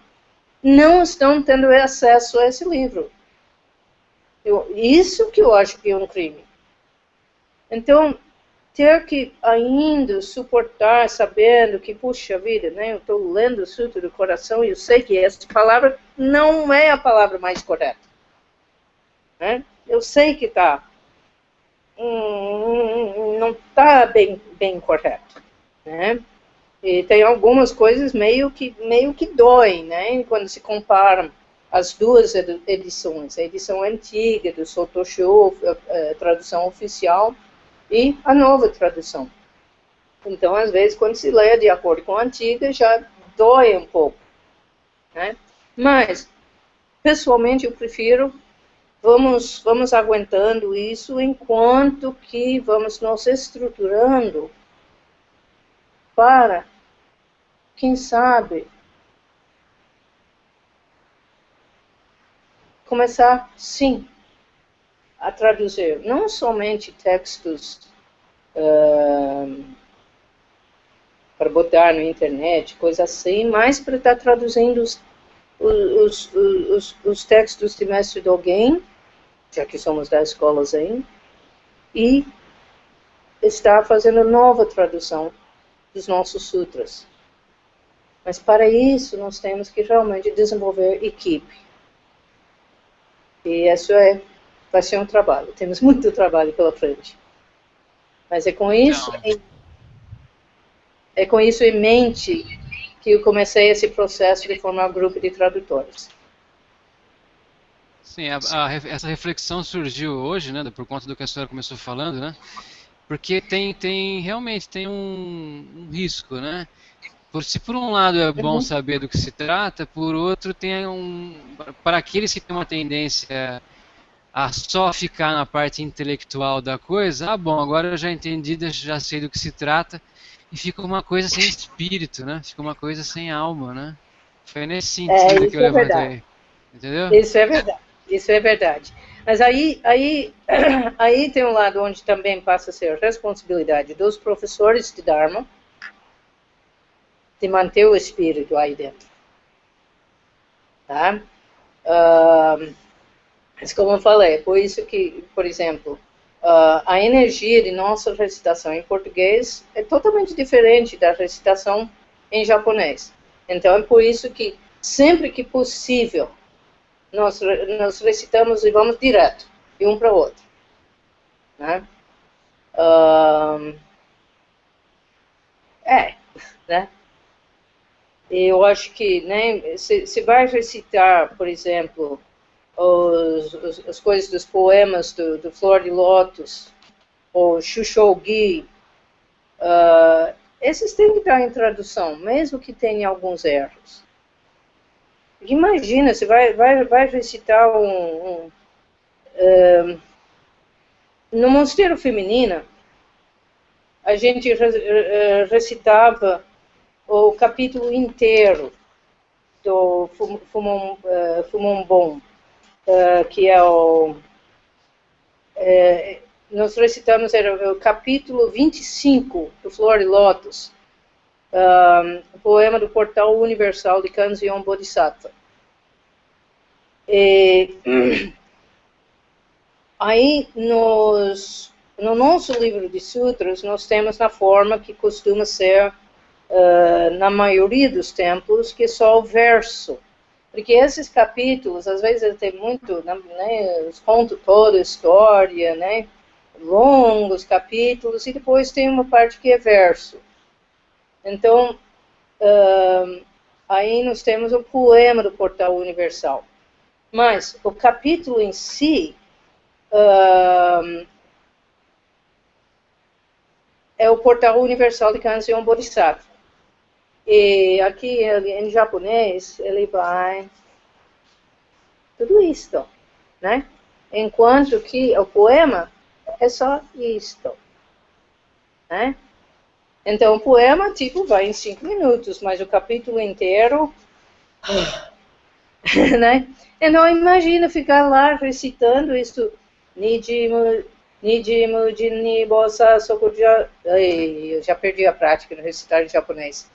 não estão tendo acesso a esse livro. Isso que eu acho que é um crime. Então, ter que ainda suportar, sabendo que, puxa vida, né, eu estou lendo o Sutra do Coração e eu sei que essa palavra não é a palavra mais correta. Né? eu sei que não está bem correto, né? E tem algumas coisas meio que doem, né? Quando se comparam as duas edições, a edição antiga do Sotoshu, a tradução oficial, e a nova tradução. Então, às vezes, quando se lê de acordo com a antiga, já dói um pouco, né? Mas, pessoalmente, eu prefiro vamos aguentando isso enquanto que vamos nos estruturando para, quem sabe, começar, sim, a traduzir não somente textos para botar na internet, coisa assim, mas para estar traduzindo os textos de Mestre Dogen, já que somos da escola Zen, e está fazendo nova tradução dos nossos sutras. Mas para isso nós temos que realmente desenvolver equipe. E isso vai ser um trabalho. Temos muito trabalho pela frente. Mas é com isso em mente que eu comecei esse processo de formar um grupo de tradutores. Sim, essa reflexão surgiu hoje, né, por conta do que a senhora começou falando, né? Porque realmente tem um risco, né? Se por um lado é bom saber do que se trata, por outro para aqueles que têm uma tendência a só ficar na parte intelectual da coisa, bom, agora eu já entendi, já sei do que se trata, e fica uma coisa sem espírito, né? Fica uma coisa sem alma, né? Foi nesse sentido que eu levantei. Entendeu? Isso é verdade. Mas aí tem um lado onde também passa a ser a responsabilidade dos professores de Dharma de manter o espírito aí dentro. Tá? Mas como eu falei, por isso que, por exemplo, a energia de nossa recitação em português é totalmente diferente da recitação em japonês. Então é por isso que sempre que possível nós recitamos e vamos direto de um para o outro, né? Né? Eu acho que, né, se vai recitar, por exemplo, as coisas dos poemas do Flor de Lótus, ou Shushogi, esses têm que estar em tradução, mesmo que tenha alguns erros. Imagina, você vai recitar no Mosteiro Feminino, a gente recitava o capítulo inteiro do Fumonbon, que é nós recitamos, era o capítulo 25 do Flor de Lótus, o poema do Portal Universal de Kanzeon Bodhisattva. Aí, no nosso livro de sutras, nós temos na forma que costuma ser na maioria dos templos, que é só o verso. Porque esses capítulos, às vezes, ele tem muito, né, eles contam toda a história, né, longos capítulos, e depois tem uma parte que é verso. Então, aí nós temos o poema do Portal Universal. Mas o capítulo em si é o Portal Universal de Kanzeon Bodhisattva. E aqui em japonês, ele vai tudo isto, né? Enquanto que o poema é só isto, né? Então, o poema, tipo, vai em 5 minutos, mas o capítulo inteiro, né? Então, imagina ficar lá recitando isso, Nijimu Jinni Bosa Sokuja... Eu já perdi a prática no recitar em japonês.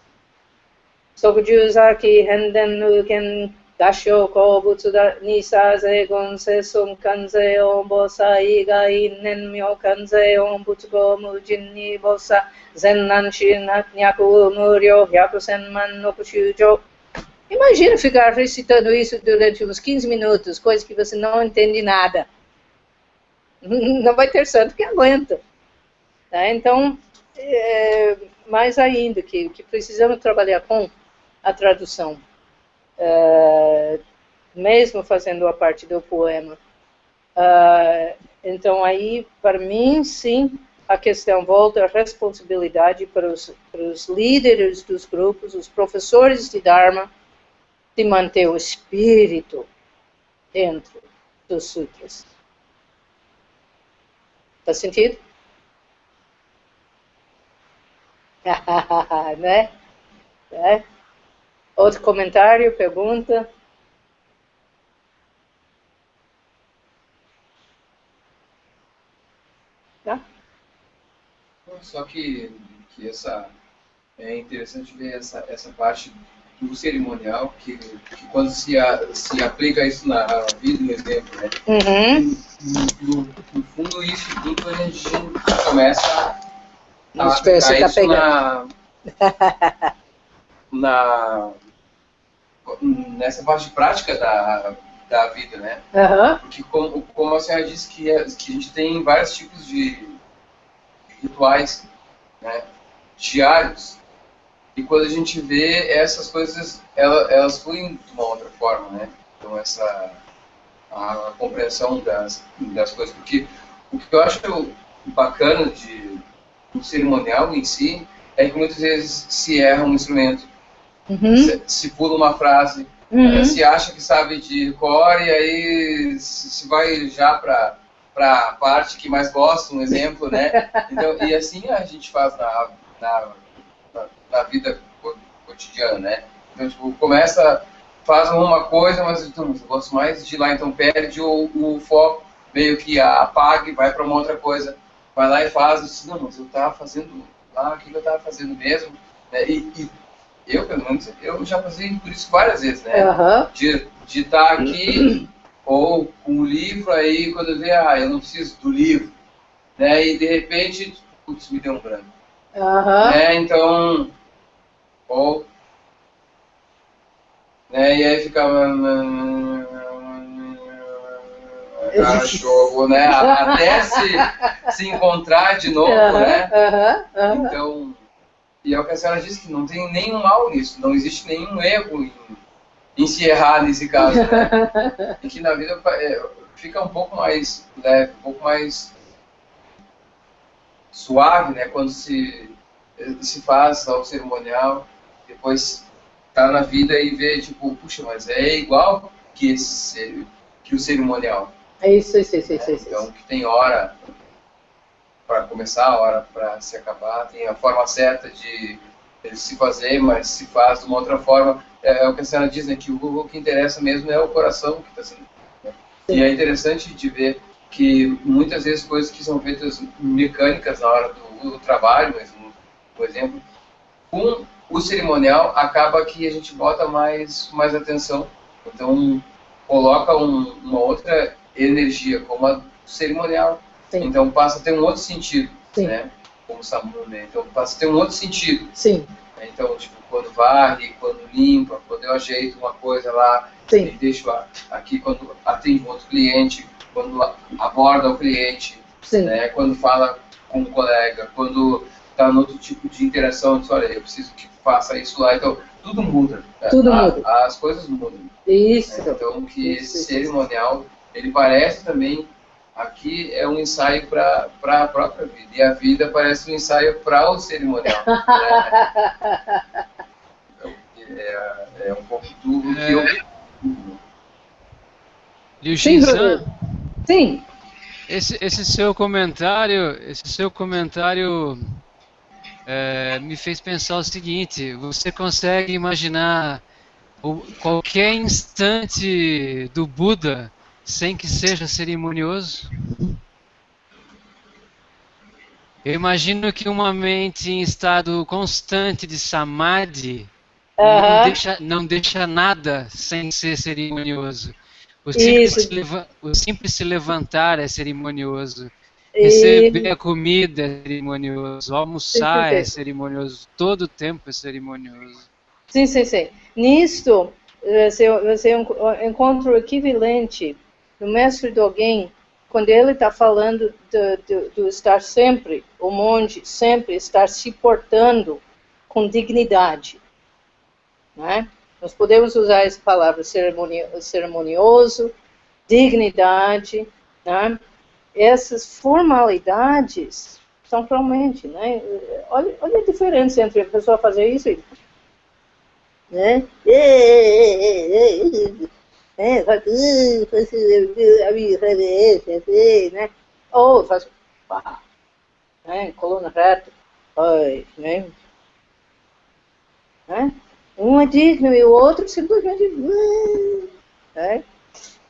Sokuju Zaki Henden Nuken Gasho Kobutsu Nisaze Gonse Sum Kanze Ombosa Iga Inen Myo Kanze Ombutsugo Mujinni Bosa Zennan Shinat Nyaku Muryo Hyaku Senman Nokushujo. Imagina ficar recitando isso durante uns 15 minutos, coisa que você não entende nada. Não vai ter santo que aguenta. Tá? Então, mais ainda, que precisamos trabalhar com a tradução. Mesmo fazendo a parte do poema. Então, aí, para mim, sim, a questão volta à responsabilidade para os líderes dos grupos, os professores de Dharma, de manter o espírito dentro dos sutras. Faz sentido? Né? Outro comentário, pergunta? Tá? Só que essa é interessante ver essa parte do cerimonial, que quando se aplica isso na vida, no exemplo, né? Uhum. No fundo, isso tudo a gente começa a Isso que você aplicar tá isso nessa parte prática da vida, né? Uhum. Porque como a senhora disse que a gente tem vários tipos de rituais, né, diários, e quando a gente vê essas coisas, elas fluem de uma outra forma, né? Então a compreensão das coisas, porque o que eu acho bacana do cerimonial em si é que muitas vezes se erra um instrumento, se pula uma frase, se acha que sabe de cor e aí se vai já para a parte que mais gosta, um exemplo, né? Então, e assim a gente faz na vida cotidiana, né? Então, tipo, faz uma coisa, mas então, eu gosto mais de ir lá, então perde o foco, meio que apaga e vai para uma outra coisa. Vai lá e faz, eu disse, não, mas eu estava fazendo lá aquilo que eu estava fazendo mesmo, né? E eu, pelo menos, eu já passei por isso várias vezes, né? Uhum. De estar aqui, ou com o livro, aí quando vê, eu não preciso do livro, né? E de repente, putz, me deu um branco. Né? Então, ou, né? E aí ficava cachorro, né? Até se encontrar de novo, né? Então, e é o que a senhora disse, que não tem nenhum mal nisso, não existe nenhum erro em se errar nesse caso, né? E que na vida fica um pouco mais leve, um pouco mais suave, né? Quando se faz o cerimonial, depois tá na vida e vê, tipo, puxa, mas é igual que o cerimonial. Isso. Então, que tem hora para começar, hora para se acabar, tem a forma certa de se fazer, mas se faz de uma outra forma. É o que a senhora diz, né, que o que interessa mesmo é o coração que está sendo. Né? E é interessante de ver que muitas vezes coisas que são feitas mecânicas na hora do trabalho, mesmo, por exemplo, com o cerimonial acaba que a gente bota mais atenção. Então, coloca uma outra energia, como a cerimonial. Sim. Então, passa a ter um outro sentido, né? Como o Samu, né? Então, passa a ter um outro sentido. Sim. Então, tipo, quando varre, quando limpa, quando eu ajeito uma coisa lá, e deixo aqui, quando atende um outro cliente, quando aborda o cliente, né? Quando fala com um colega, quando está no outro tipo de interação, diz, olha, eu preciso que faça isso lá. Então, tudo muda. Tudo muda. As coisas mudam. Isso. Então, que esse cerimonial, ele parece também, aqui é um ensaio para a própria vida. E a vida parece um ensaio para o cerimonial. Né? Então, é um pouco tudo que eu... Liu Xinzan, sim. Esse seu comentário me fez pensar o seguinte: você consegue imaginar qualquer instante do Buda sem que seja cerimonioso? Eu imagino que uma mente em estado constante de samadhi não deixa nada sem ser cerimonioso. O simples se levantar é cerimonioso. Receber a comida é cerimonioso. Almoçar é cerimonioso. Todo o tempo é cerimonioso. Sim. Nisto, você encontra o equivalente do mestre Dogen quando ele está falando do estar sempre, o monge sempre estar se portando com dignidade, né? Nós podemos usar essa palavra cerimonioso, dignidade, né? Essas formalidades são realmente, né? Olha a diferença entre a pessoa fazer isso e, né? Né? Ou faz, né? Coluna reta, né? Um é digno e o outro simplesmente, né?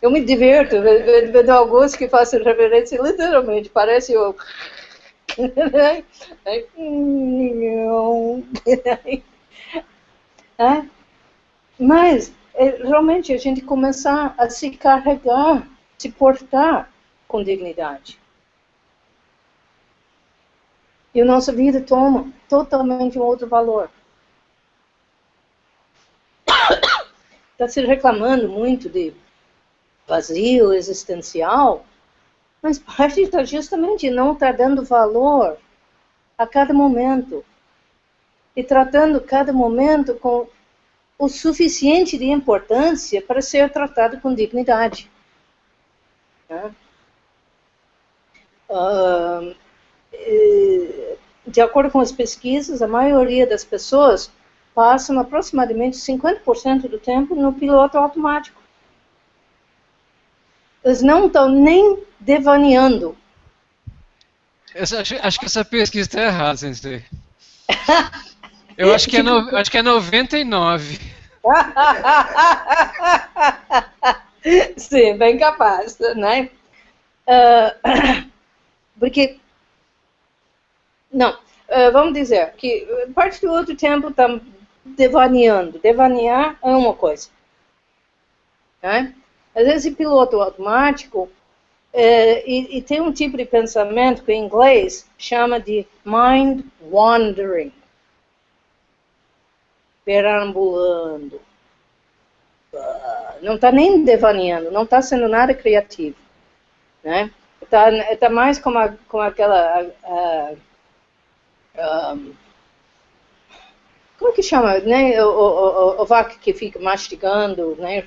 Eu me divirto vendo alguns que fazem reverência literalmente, parece eu. Mas realmente a gente começar a se carregar, se portar com dignidade. E a nossa vida toma totalmente um outro valor. Está se reclamando muito de vazio existencial, mas parte está justamente não estar dando valor a cada momento e tratando cada momento com o suficiente de importância para ser tratado com dignidade. Né? De acordo com as pesquisas, a maioria das pessoas passam aproximadamente 50% do tempo no piloto automático. Eles não estão nem devaneando. Acho que essa pesquisa está errada, Sensei. Eu acho que é 99. Sim, bem capaz, né? Porque, não, vamos dizer que parte do outro tempo está devaneando. Devanear é uma coisa, né? Às vezes, esse piloto automático, e tem um tipo de pensamento que em inglês chama de mind wandering. Perambulando. Não está nem devaneando, não está sendo nada criativo. Né? Tá mais como aquela... como é que chama? Né? O vaca que fica mastigando, né?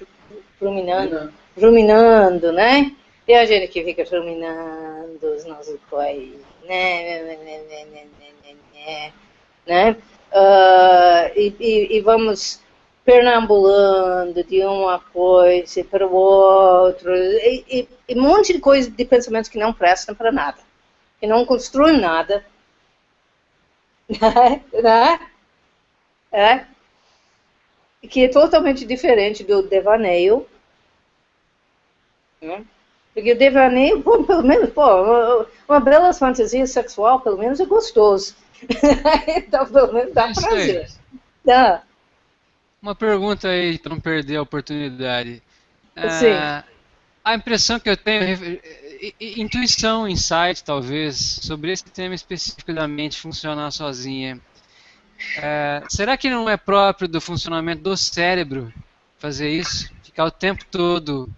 Ruminando, né? E a gente que fica ruminando os nossos coisas, né? E vamos perambulando de uma coisa para o outro, e um monte de coisas, de pensamentos que não prestam para nada, que não construem nada, né? Que é totalmente diferente do devaneio, né? Porque o devaneio, pelo menos, uma bela fantasia sexual, pelo menos é gostoso. Então, pelo menos dá prazer. Dá. Uma pergunta aí, para não perder a oportunidade. Sim. A impressão que eu tenho, intuição, insight, talvez, sobre esse tema específico da mente funcionar sozinha. Será que não é próprio do funcionamento do cérebro fazer isso? Ficar o tempo todo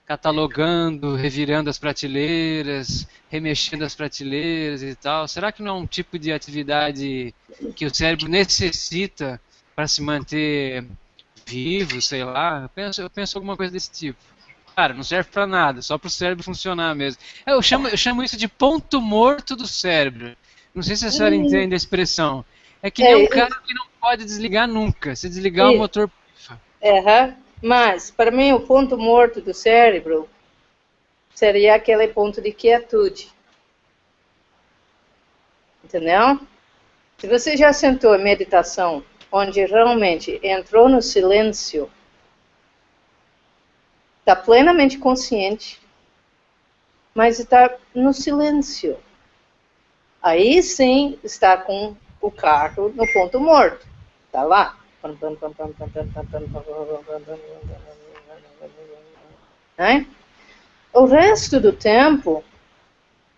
catalogando, revirando as prateleiras, remexendo as prateleiras e tal. Será que não é um tipo de atividade que o cérebro necessita para se manter vivo, sei lá? Eu penso alguma coisa desse tipo. Cara, não serve para nada, só para o cérebro funcionar mesmo. Eu chamo isso de ponto morto do cérebro. Não sei se a senhora entende a expressão. É que nem um cara que não pode desligar nunca. Se desligar o motor... Mas, para mim, o ponto morto do cérebro seria aquele ponto de quietude. Entendeu? Se você já sentou em meditação, onde realmente entrou no silêncio, está plenamente consciente, mas está no silêncio. Aí sim está com o carro no ponto morto. Está lá. Né? O resto do tempo,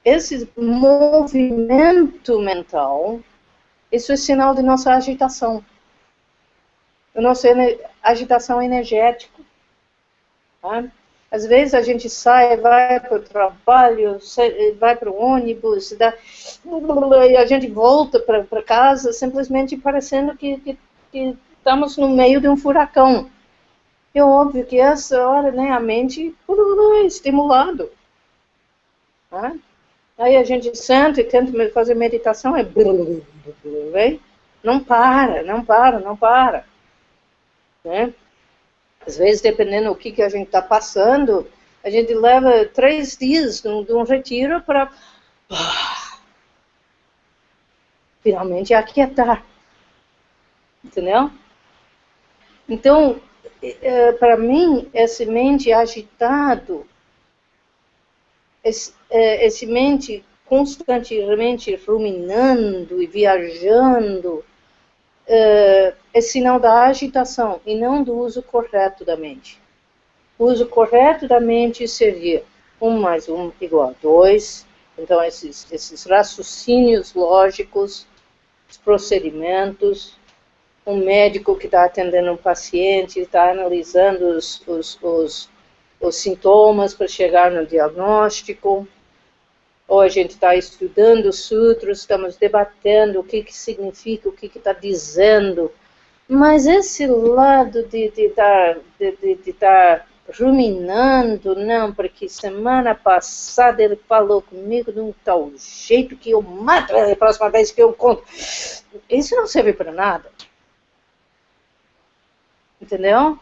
esse movimento mental, isso é sinal de nossa agitação. A nossa agitação energética. Tá? Às vezes a gente sai, vai para o trabalho, vai para o ônibus, e a gente volta para casa simplesmente parecendo que estamos no meio de um furacão. É óbvio que essa hora, né, a mente é estimulado. Né? Aí a gente senta e tenta fazer meditação, não para, não para, não para. Né? Às vezes, dependendo do que a gente está passando, a gente leva 3 dias de um retiro para finalmente aquietar. Entendeu? Então, para mim, esse mente agitado, esse mente constantemente ruminando e viajando, é sinal da agitação e não do uso correto da mente. O uso correto da mente seria 1 mais 1 igual a 2. Então, esses raciocínios lógicos, os procedimentos, um médico que está atendendo um paciente, está analisando os sintomas para chegar no diagnóstico, ou a gente está estudando os sutras, estamos debatendo o que significa, o que está dizendo, mas esse lado de estar ruminando, não, porque semana passada ele falou comigo de um tal jeito que eu mato a próxima vez que eu conto, isso não serve para nada. Entendeu?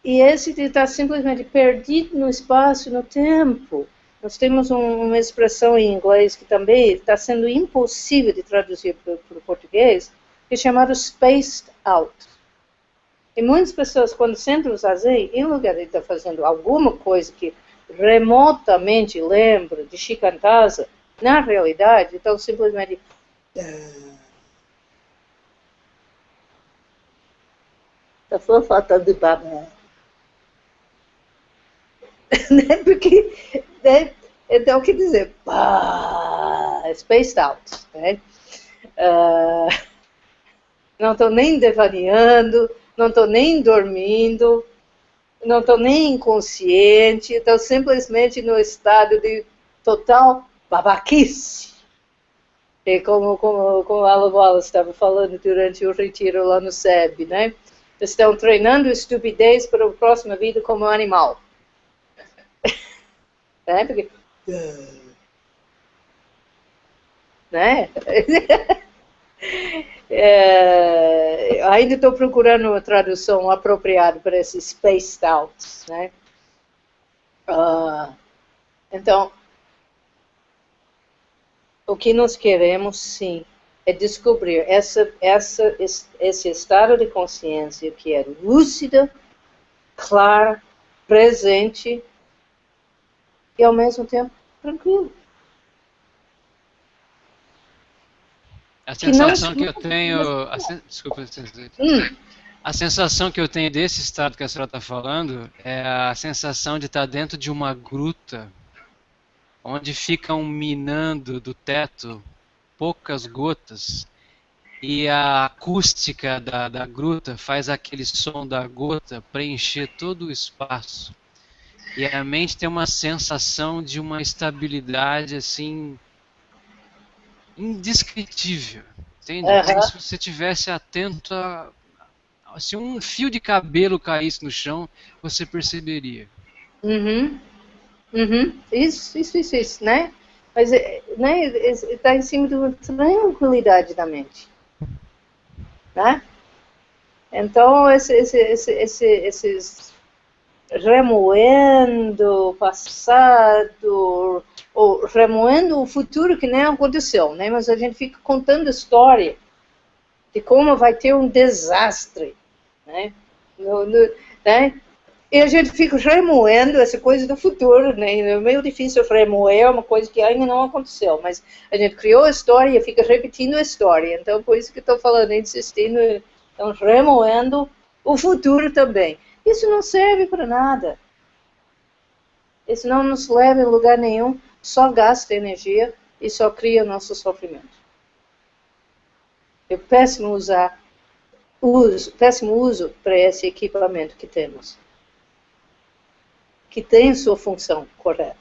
E esse de estar simplesmente perdido no espaço, no tempo. Nós temos uma expressão em inglês que também está sendo impossível de traduzir para o português, que é chamado spaced out. E muitas pessoas, quando sentam o zazen, em lugar de estar fazendo alguma coisa que remotamente lembra de shikantaza, na realidade, estão simplesmente... Está só faltando baba. Né? Porque, né? Então, quer dizer, spaced out. Né? Não estou nem devaneando, não estou nem dormindo, não estou nem inconsciente, estou simplesmente no estado de total babaquice. E como a Alan Wallace estava falando durante o retiro lá no SEB, né? Estão treinando estupidez para a próxima vida como animal. Né? Porque... né? Ainda estou procurando uma tradução apropriada para esse spaced out. Né? Então, o que nós queremos, sim, é descobrir esse estado de consciência que é lúcida, clara, presente e, ao mesmo tempo, tranquilo. A sensação que eu tenho... Desculpa, a sensação que eu tenho desse estado que a senhora está falando é a sensação de estar dentro de uma gruta onde ficam minando do teto poucas gotas e a acústica da gruta faz aquele som da gota preencher todo o espaço. E a mente tem uma sensação de uma estabilidade assim indescritível, entende? Como se você estivesse atento a... Se um fio de cabelo caísse no chão, você perceberia. Isso, né? Mas né, está em cima de uma tranquilidade da mente. Né? Então, esses remoendo o passado, ou remoendo o futuro que nem aconteceu, né? Mas a gente fica contando história de como vai ter um desastre, né? Né? E a gente fica remoendo essa coisa do futuro, né? É meio difícil remoer uma coisa que ainda não aconteceu, mas a gente criou a história e fica repetindo a história. Então, por isso que estou falando, insistindo, então, remoendo o futuro também. Isso não serve para nada. Isso não nos leva a lugar nenhum, só gasta energia e só cria nosso sofrimento. É péssimo uso para esse equipamento que temos. que tem sua função correta.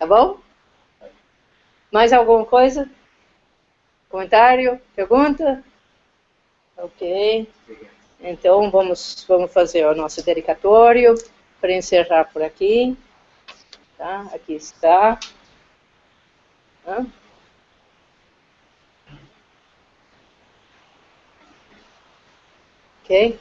Tá bom? Mais alguma coisa? Comentário? Pergunta? Ok. Então, vamos fazer o nosso dedicatório para encerrar por aqui. Tá? Aqui está. Tá? Ok?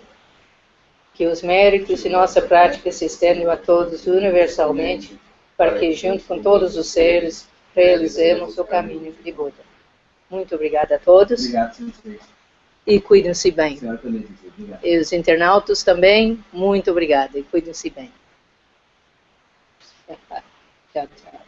Que os méritos de nossa prática se estendam a todos universalmente, para que, junto com todos os seres, realizemos o caminho de Buda. Muito obrigada a todos. Obrigado, senhor. E cuidem-se bem. Senhora Canedice, obrigado. E os internautas também, muito obrigada. E cuidem-se bem. Tchau, tchau.